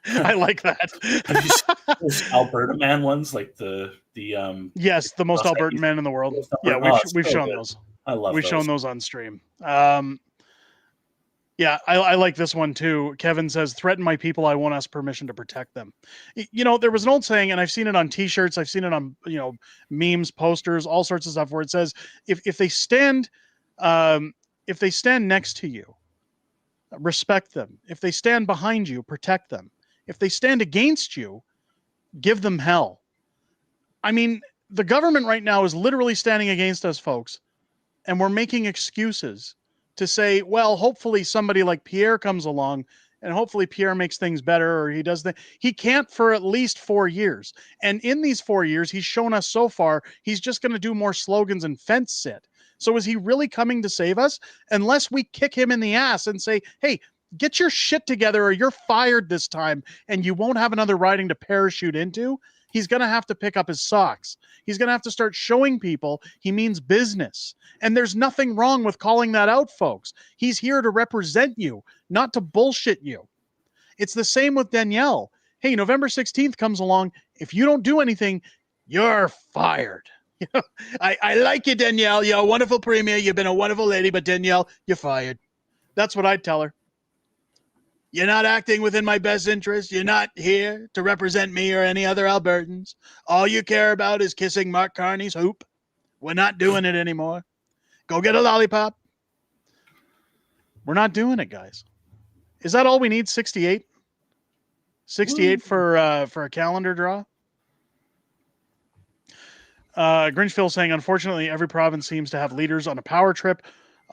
Speaker 14: I like that.
Speaker 15: Have you seen those Alberta man ones,
Speaker 14: yes, the most Albertan man in the world. Yeah, we've shown those.
Speaker 15: I love.
Speaker 14: We've shown those on stream. Yeah, I like this one too. Kevin says, threaten my people, I won't ask permission to protect them. There was an old saying, and I've seen it on t-shirts, I've seen it on, memes, posters, all sorts of stuff, where it says, if they stand next to you, respect them. If they stand behind you, protect them. If they stand against you, give them hell. I mean, the government right now is literally standing against us, folks, and we're making excuses to say, well, hopefully somebody like Pierre comes along and hopefully Pierre makes things better, or he does that. He can't for at least 4 years. And in these 4 years, he's shown us so far, he's just going to do more slogans and fence sit. So is he really coming to save us? Unless we kick him in the ass and say, hey, get your shit together or you're fired this time and you won't have another riding to parachute into. He's going to have to pick up his socks. He's going to have to start showing people he means business. And there's nothing wrong with calling that out, folks. He's here to represent you, not to bullshit you. It's the same with Danielle. Hey, November 16th comes along. If you don't do anything, you're fired. I like you, Danielle. You're a wonderful premier. You've been a wonderful lady, but Danielle, you're fired. That's what I'd tell her. You're not acting within my best interest. You're not here to represent me or any other Albertans. All you care about is kissing Mark Carney's hoop. We're not doing it anymore. Go get a lollipop. We're not doing it, guys. Is that all we need? 68? 68 for a calendar draw? Grinchville saying, unfortunately, every province seems to have leaders on a power trip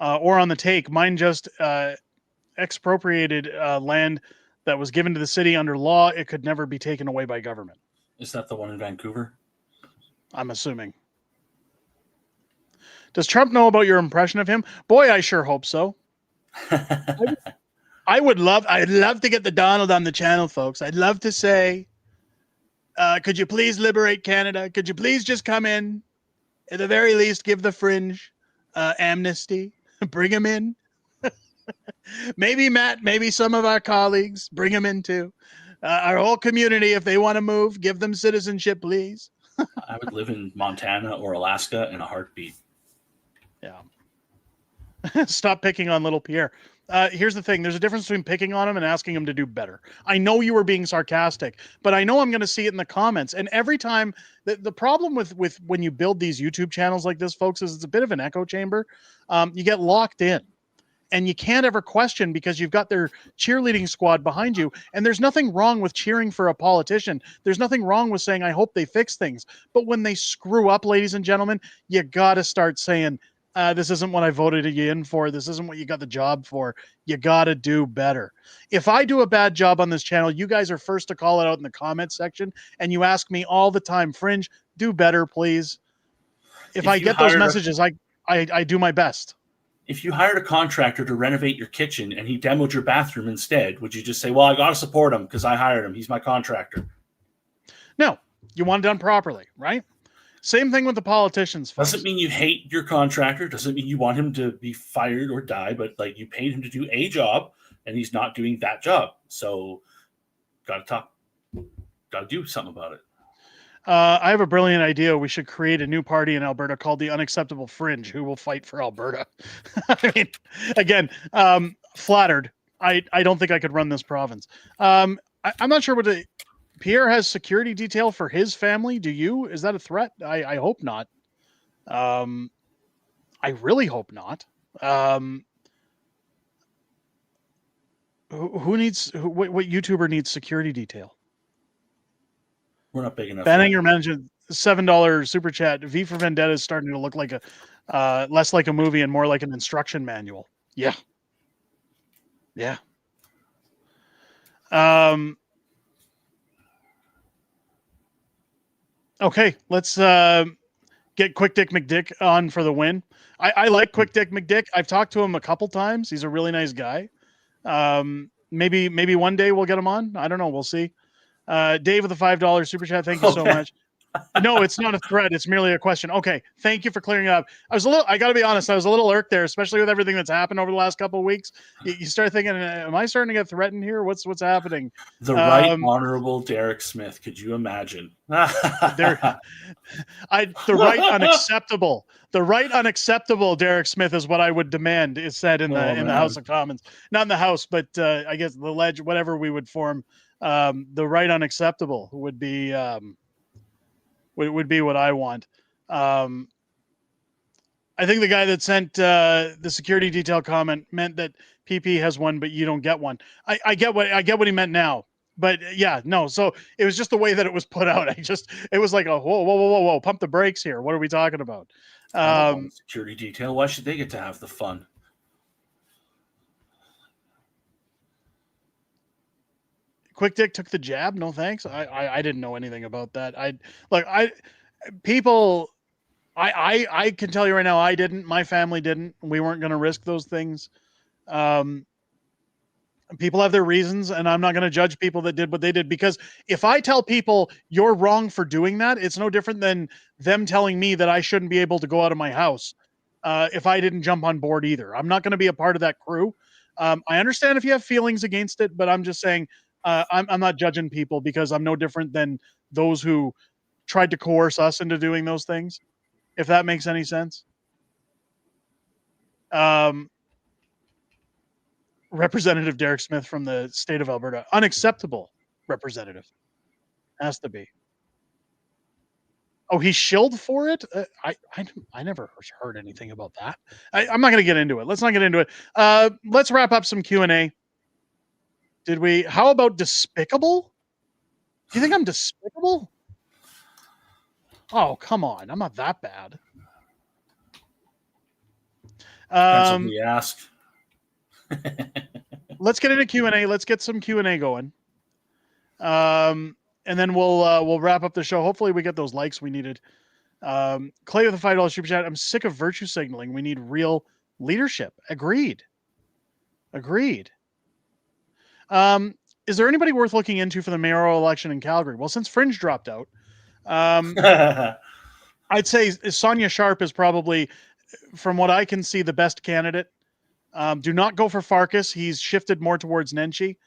Speaker 14: or on the take. Mine just expropriated land that was given to the city under law. It could never be taken away by government.
Speaker 15: Is that the one in Vancouver?
Speaker 14: I'm assuming. Does Trump know about your impression of him? Boy, I sure hope so. I'd love to get the Donald on the channel, folks. I'd love to say, could you please liberate Canada? Could you please just come in? At the very least, give the Fringe amnesty. Bring him in. Maybe Matt, maybe some of our colleagues, bring them in too. Our whole community, if they want to move, give them citizenship, please.
Speaker 15: I would live in Montana or Alaska in a heartbeat.
Speaker 14: Yeah. Stop picking on little Pierre. Here's the thing. There's a difference between picking on him and asking him to do better. I know you were being sarcastic, but I know I'm going to see it in the comments. And every time, the problem with when you build these YouTube channels like this, folks, is it's a bit of an echo chamber. You get locked in. And you can't ever question because you've got their cheerleading squad behind you. And there's nothing wrong with cheering for a politician. There's nothing wrong with saying, I hope they fix things. But when they screw up, ladies and gentlemen, you got to start saying, this isn't what I voted you in for. This isn't what you got the job for. You got to do better. If I do a bad job on this channel, you guys are first to call it out in the comment section. And you ask me all the time, Fringe, do better, please. If I get those messages, I do my best.
Speaker 15: If you hired a contractor to renovate your kitchen and he demoed your bathroom instead, would you just say, well, I got to support him because I hired him. He's my contractor.
Speaker 14: No, you want it done properly, right? Same thing with the politicians. Folks.
Speaker 15: Doesn't mean you hate your contractor. Doesn't mean you want him to be fired or die, but like you paid him to do a job and he's not doing that job. So got to do something about it.
Speaker 14: I have a brilliant idea. We should create a new party in Alberta called the Unacceptable Fringe, who will fight for Alberta. I mean, again, flattered. I don't think I could run this province. I'm not sure what Pierre has security detail for his family. Do you? Is that a threat? I hope not. I really hope not. What YouTuber needs security detail?
Speaker 15: We're not big enough.
Speaker 14: Banning or managing $7 super chat. V for Vendetta is starting to look like a less like a movie and more like an instruction manual. Yeah. Yeah. Okay, let's get Quick Dick McDick on for the win. I like Quick Dick McDick. I've talked to him a couple times. He's a really nice guy. Maybe one day we'll get him on. I don't know. We'll see. Dave with a $5 super chat. Thank you so much. No, it's not a threat. It's merely a question. Okay, thank you for clearing it up. I got to be honest, I was a little irked there, especially with everything that's happened over the last couple of weeks. You start thinking, am I starting to get threatened here? What's happening?
Speaker 15: The Right Honorable Derek Smith. Could you imagine?
Speaker 14: The right unacceptable. The right unacceptable Derek Smith is what I would demand is said in the House of Commons. Not in the House, but I guess the ledge, whatever we would form. The right unacceptable would be what I want. I think the guy that sent the security detail comment meant that PP has one, but you don't get one. I get what he meant now, but yeah, no. So it was just the way that it was put out. It was like a whoa, pump the brakes here. What are we talking about?
Speaker 15: Security detail. Why should they get to have the fun?
Speaker 14: Quick Dick took the jab. No thanks. I didn't know anything about that. I can tell you right now, I didn't. My family didn't. We weren't going to risk those things. People have their reasons, and I'm not going to judge people that did what they did, because if I tell people you're wrong for doing that, it's no different than them telling me that I shouldn't be able to go out of my house if I didn't jump on board either. I'm not going to be a part of that crew. I understand if you have feelings against it, but I'm just saying I'm not judging people, because I'm no different than those who tried to coerce us into doing those things, if that makes any sense. Representative Derek Smith from the state of Alberta. Unacceptable representative. Has to be. Oh, he shilled for it? I never heard anything about that. I'm not going to get into it. Let's not get into it. Let's wrap up some Q&A. How about despicable? Do you think I'm despicable? Oh, come on. I'm not that bad.
Speaker 15: Depends on who you ask.
Speaker 14: Let's get into Q&A. Let's get some Q&A going. And then we'll wrap up the show. Hopefully we get those likes we needed. Clay with a $5 super chat. I'm sick of virtue signaling. We need real leadership. Agreed. Is there anybody worth looking into for the mayoral election in Calgary? Well, since Fringe dropped out, I'd say Sonia Sharp is probably, from what I can see, the best candidate. Do not go for Farkas. He's shifted more towards Nenshi.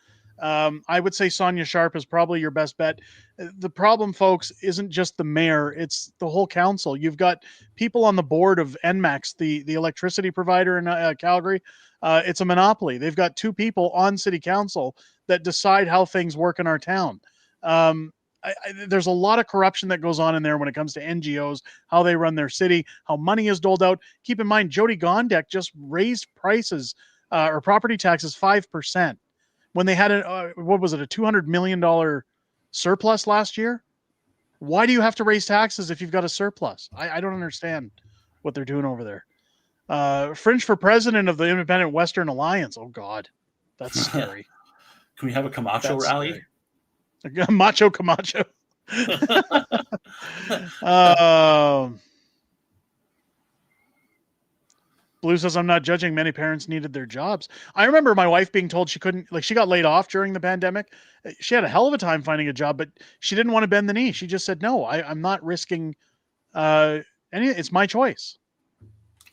Speaker 14: I would say Sonia Sharp is probably your best bet. The problem, folks, isn't just the mayor. It's the whole council. You've got people on the board of NMAX, the electricity provider in Calgary. It's a monopoly. They've got two people on city council that decide how things work in our town. There's a lot of corruption that goes on in there when it comes to NGOs, how they run their city, how money is doled out. Keep in mind, Jody Gondek just raised prices or property taxes 5% when they had a $200 million surplus last year. Why do you have to raise taxes if you've got a surplus? I don't understand what they're doing over there. Fringe for president of the Independent Western Alliance. Oh God, that's scary.
Speaker 15: Can we have a Camacho rally?
Speaker 14: Scary. Macho Camacho. Blue says, I'm not judging. Many parents needed their jobs. I remember my wife being told she couldn't, she got laid off during the pandemic. She had a hell of a time finding a job, but she didn't want to bend the knee. She just said, no, I'm not risking it's my choice.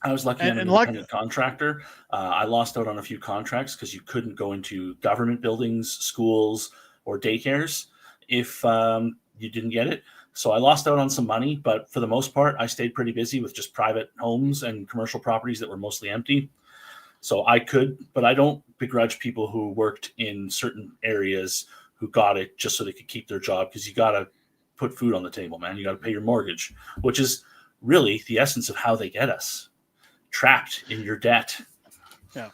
Speaker 15: I was lucky. I'm an independent contractor. I lost out on a few contracts because you couldn't go into government buildings, schools, or daycares if you didn't get it. So I lost out on some money, but for the most part, I stayed pretty busy with just private homes and commercial properties that were mostly empty. So I could, but I don't begrudge people who worked in certain areas who got it just so they could keep their job, because you got to put food on the table, man. You got to pay your mortgage, which is really the essence of how they get us trapped in your debt.
Speaker 14: Yeah.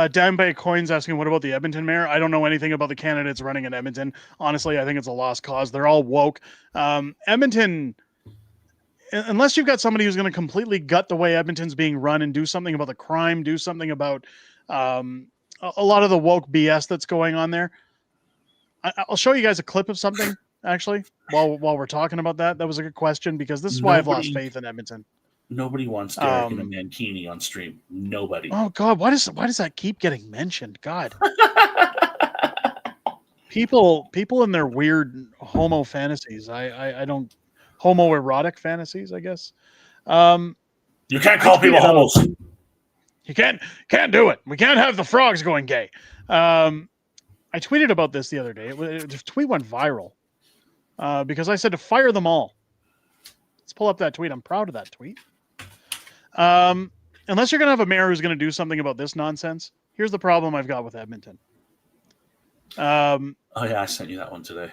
Speaker 14: Down by Coins asking, what about the Edmonton mayor? I don't know anything about the candidates running in Edmonton. Honestly, I think it's a lost cause. They're all woke. Edmonton, unless you've got somebody who's going to completely gut the way Edmonton's being run and do something about the crime, do something about a lot of the woke BS that's going on there. I'll show you guys a clip of something, actually, while we're talking about that. That was a good question, because this is why I've lost faith in Edmonton.
Speaker 15: Nobody wants Derek in a mankini on stream. Nobody.
Speaker 14: Oh God, why does that keep getting mentioned? God. People in their weird homo fantasies. I don't homoerotic fantasies, I guess.
Speaker 15: You can't call people homos.
Speaker 14: You can't do it. We can't have the frogs going gay. I tweeted about this the other day. The tweet went viral because I said to fire them all. Let's pull up that tweet. I'm proud of that tweet. Unless you're going to have a mayor who's going to do something about this nonsense, here's the problem I've got with Edmonton.
Speaker 15: Oh yeah, I sent you that one today.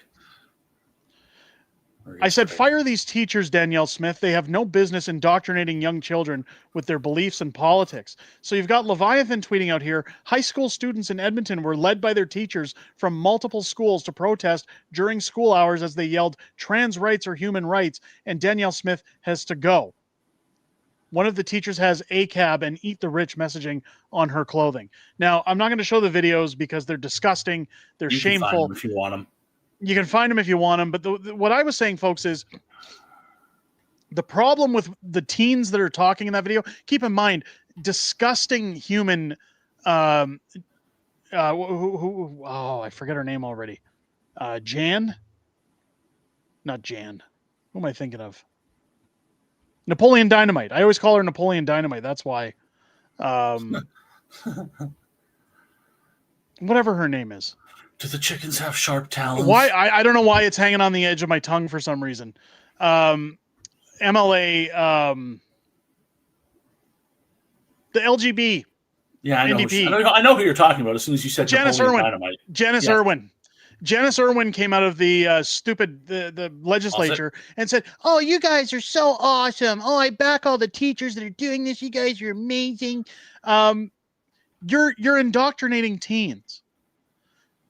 Speaker 14: I said, fire these teachers, Danielle Smith. They have no business indoctrinating young children with their beliefs and politics. So you've got Leviathan tweeting out here, high school students in Edmonton were led by their teachers from multiple schools to protest during school hours as they yelled, trans rights are human rights, and Danielle Smith has to go. One of the teachers has ACAB and eat the rich messaging on her clothing. Now, I'm not going to show the videos because they're disgusting. They're shameful.
Speaker 15: Can find them if you want them.
Speaker 14: You can find them if you want them. But what I was saying, folks, is the problem with the teens that are talking in that video, keep in mind, disgusting human, I forget her name already. Jan? Not Jan. Who am I thinking of? Napoleon Dynamite. I always call her Napoleon Dynamite. That's why. Whatever her name is.
Speaker 15: Do the chickens have sharp talons?
Speaker 14: Why? I don't know why it's hanging on the edge of my tongue for some reason. MLA, the LGB.
Speaker 15: Yeah, I know.
Speaker 14: NDP.
Speaker 15: I know who you're talking about as soon as you said
Speaker 14: Janice
Speaker 15: Napoleon
Speaker 14: Irwin.
Speaker 15: Dynamite.
Speaker 14: Janice Irwin. Janice Irwin came out of the the legislature and said, "Oh, you guys are so awesome. Oh, I back all the teachers that are doing this. You guys are amazing. You're indoctrinating teens.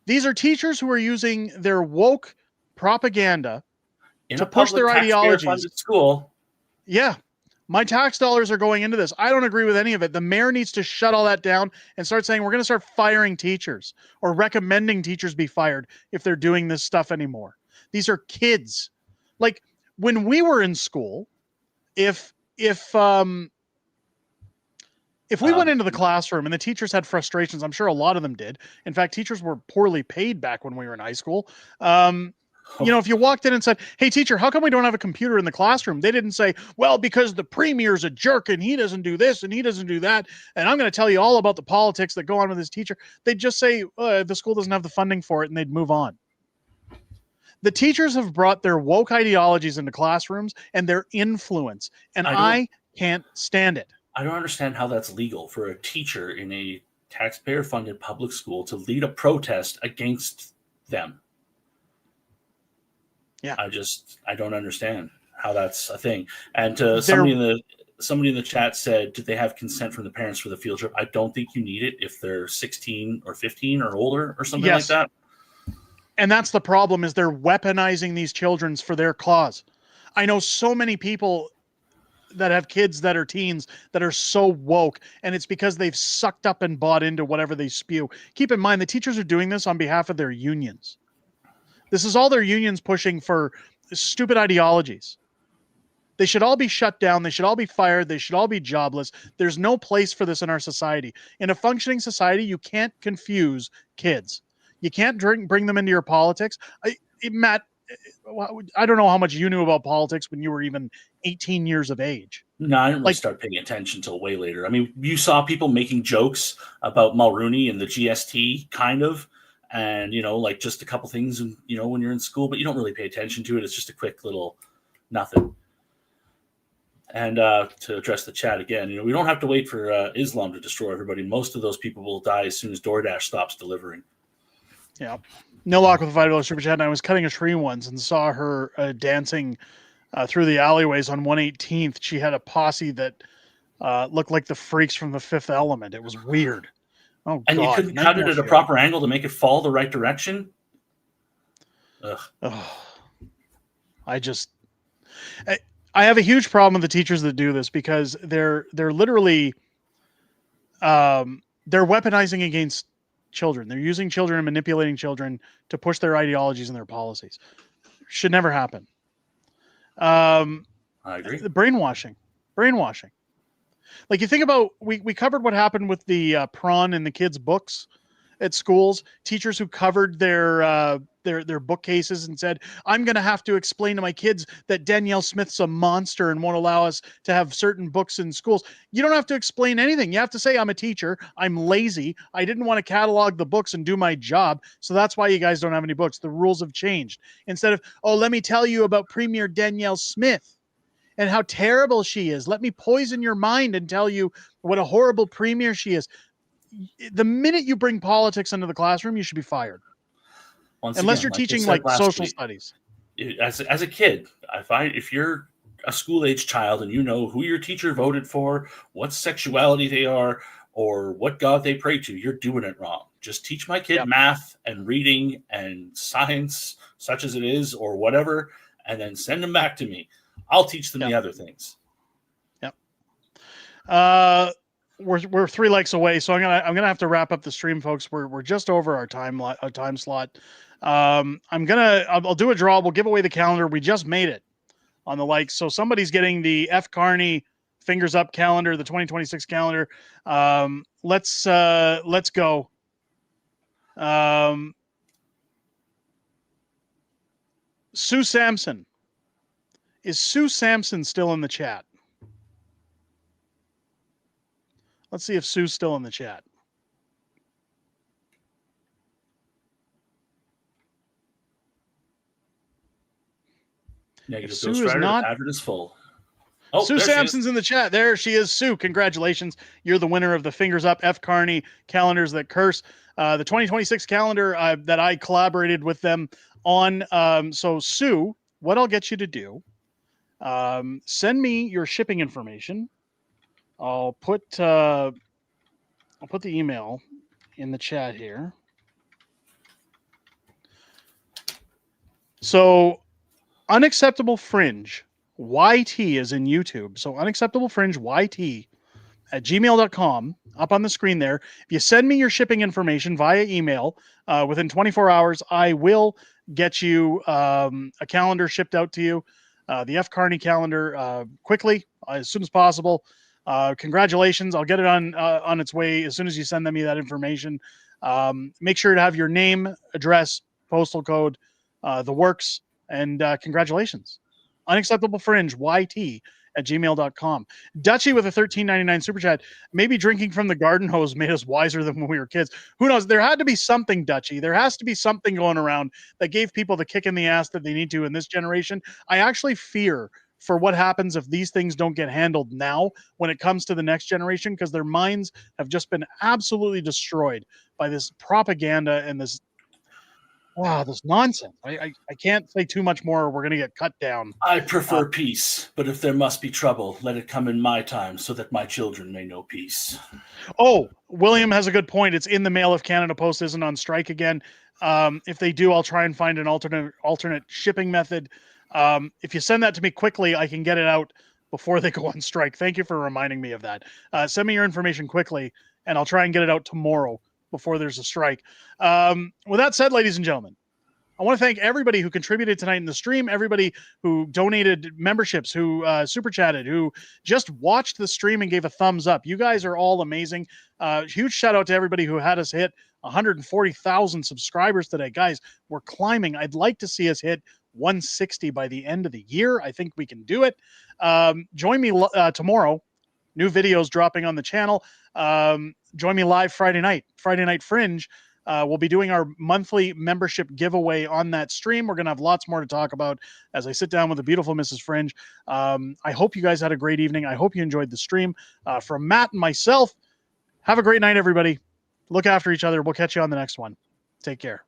Speaker 14: These are teachers who are using their woke propaganda to push their ideologies.
Speaker 15: School.
Speaker 14: Yeah. My tax dollars are going into this. I don't agree with any of it. The mayor needs to shut all that down and start saying we're going to start firing teachers or recommending teachers be fired if they're doing this stuff anymore. These are kids. Like when we were in school, if we went into the classroom and the teachers had frustrations, I'm sure a lot of them did. In fact, teachers were poorly paid back when we were in high school. If you walked in and said, hey, teacher, how come we don't have a computer in the classroom? They didn't say, well, because the premier's a jerk and he doesn't do this and he doesn't do that. And I'm going to tell you all about the politics that go on with this teacher. They'd just say the school doesn't have the funding for it and they'd move on. The teachers have brought their woke ideologies into classrooms and their influence. And I can't stand it.
Speaker 15: I don't understand how that's legal for a teacher in a taxpayer-funded public school to lead a protest against them.
Speaker 14: Yeah,
Speaker 15: I don't understand how that's a thing. And somebody in the chat said, did they have consent from the parents for the field trip? I don't think you need it if they're 16 or 15 or older or something like that.
Speaker 14: And that's the problem, is they're weaponizing these children for their cause. I know so many people that have kids that are teens that are so woke, and it's because they've sucked up and bought into whatever they spew. Keep in mind, the teachers are doing this on behalf of their unions. This is all their unions pushing for stupid ideologies. They should all be shut down. They should all be fired. They should all be jobless. There's no place for this in our society. In a functioning society, you can't confuse kids. You can't bring them into your politics. Matt, I don't know how much you knew about politics when you were even 18 years of age.
Speaker 15: No, I didn't really start paying attention until way later. I mean, you saw people making jokes about Mulrooney and the GST, kind of. And, like just a couple things, when you're in school, but you don't really pay attention to it. It's just a quick little nothing. And to address the chat again, we don't have to wait for Islam to destroy everybody. Most of those people will die as soon as DoorDash stops delivering.
Speaker 14: Yeah. No luck with the $5 super chat. And I was cutting a tree once and saw her dancing through the alleyways on 118th. She had a posse that looked like the freaks from The Fifth Element. It was weird. Oh,
Speaker 15: and
Speaker 14: God.
Speaker 15: You couldn't cut it at a proper angle to make it fall the right direction? Ugh.
Speaker 14: I have a huge problem with the teachers that do this because they're literally they're weaponizing against children. They're using children and manipulating children to push their ideologies and their policies. Should never happen.
Speaker 15: I agree.
Speaker 14: Brainwashing. Like you think about, we covered what happened with the prawn in the kids' books at schools, teachers who covered their bookcases and said, I'm going to have to explain to my kids that Danielle Smith's a monster and won't allow us to have certain books in schools. You don't have to explain anything. You have to say, I'm a teacher. I'm lazy. I didn't want to catalog the books and do my job. So that's why you guys don't have any books. The rules have changed. Instead of, oh, let me tell you about Premier Danielle Smith and how terrible she is. Let me poison your mind and tell you what a horrible premier she is. The minute you bring politics into the classroom, you should be fired. Unless you're teaching like social studies.
Speaker 15: As a kid, if you're a school-age child and you know who your teacher voted for, what sexuality they are, or what God they pray to, you're doing it wrong. Just teach my kid math and reading and science, such as it is, or whatever, and then send them back to me. I'll teach them the other things.
Speaker 14: Yep. We're 3 likes away, so I'm gonna have to wrap up the stream, folks. We're just over our time slot. I'll do a draw. We'll give away the calendar. We just made it on the likes, so somebody's getting the F. Carney Fingers Up calendar, the 2026 calendar. Let's go. Sue Sampson. Is Sue Sampson still in the chat? Let's see if Sue's still in the chat.
Speaker 15: Negative.
Speaker 14: Sue is not.
Speaker 15: Pattern is full.
Speaker 14: Oh, Sue Sampson's in the chat. There she is. Sue, congratulations. You're the winner of the Fingers Up F. Carney calendars that curse. The 2026 calendar that I collaborated with them on. So Sue, what I'll get you to do, send me your shipping information. I'll put the email in the chat here. So Unacceptable Fringe, YT is in YouTube. So Unacceptable Fringe, YT at gmail.com, up on the screen there. If you send me your shipping information via email, within 24 hours, I will get you a calendar shipped out to you, the F. Carney calendar, quickly, as soon as possible. Congratulations. I'll get it on its way as soon as you send me that information. Make sure to have your name, address, postal code, the works, and congratulations. Unacceptable Fringe, YT at gmail.com. Dutchy with a $13.99 super chat. Maybe drinking from the garden hose made us wiser than when we were kids. Who knows? There had to be something, Dutchy. There has to be something going around that gave people the kick in the ass that they need to in this generation. I actually fear for what happens if these things don't get handled now when it comes to the next generation, because their minds have just been absolutely destroyed by this propaganda and this nonsense. I can't say too much more. We're going to get cut down.
Speaker 15: I prefer peace, but if there must be trouble, let it come in my time so that my children may know peace.
Speaker 14: Oh, William has a good point. It's in the mail if Canada Post isn't on strike again. If they do, I'll try and find an alternate shipping method. If you send that to me quickly, I can get it out before they go on strike. Thank you for reminding me of that. Send me your information quickly, and I'll try and get it out tomorrow before there's a strike. With that said, ladies and gentlemen, I want to thank everybody who contributed tonight in the stream, everybody who donated memberships, who super chatted, who just watched the stream and gave a thumbs up. You guys are all amazing. Huge shout out to everybody who had us hit 140,000 subscribers today. Guys, we're climbing. I'd like to see us hit 160 by the end of the year. I think we can do it. Join me tomorrow. New videos dropping on the channel. Join me live Friday night Fringe. We'll be doing our monthly membership giveaway on that stream. We're going to have lots more to talk about as I sit down with the beautiful Mrs. Fringe. I hope you guys had a great evening. I hope you enjoyed the stream. From Matt and myself, have a great night, everybody. Look after each other. We'll catch you on the next one. Take care.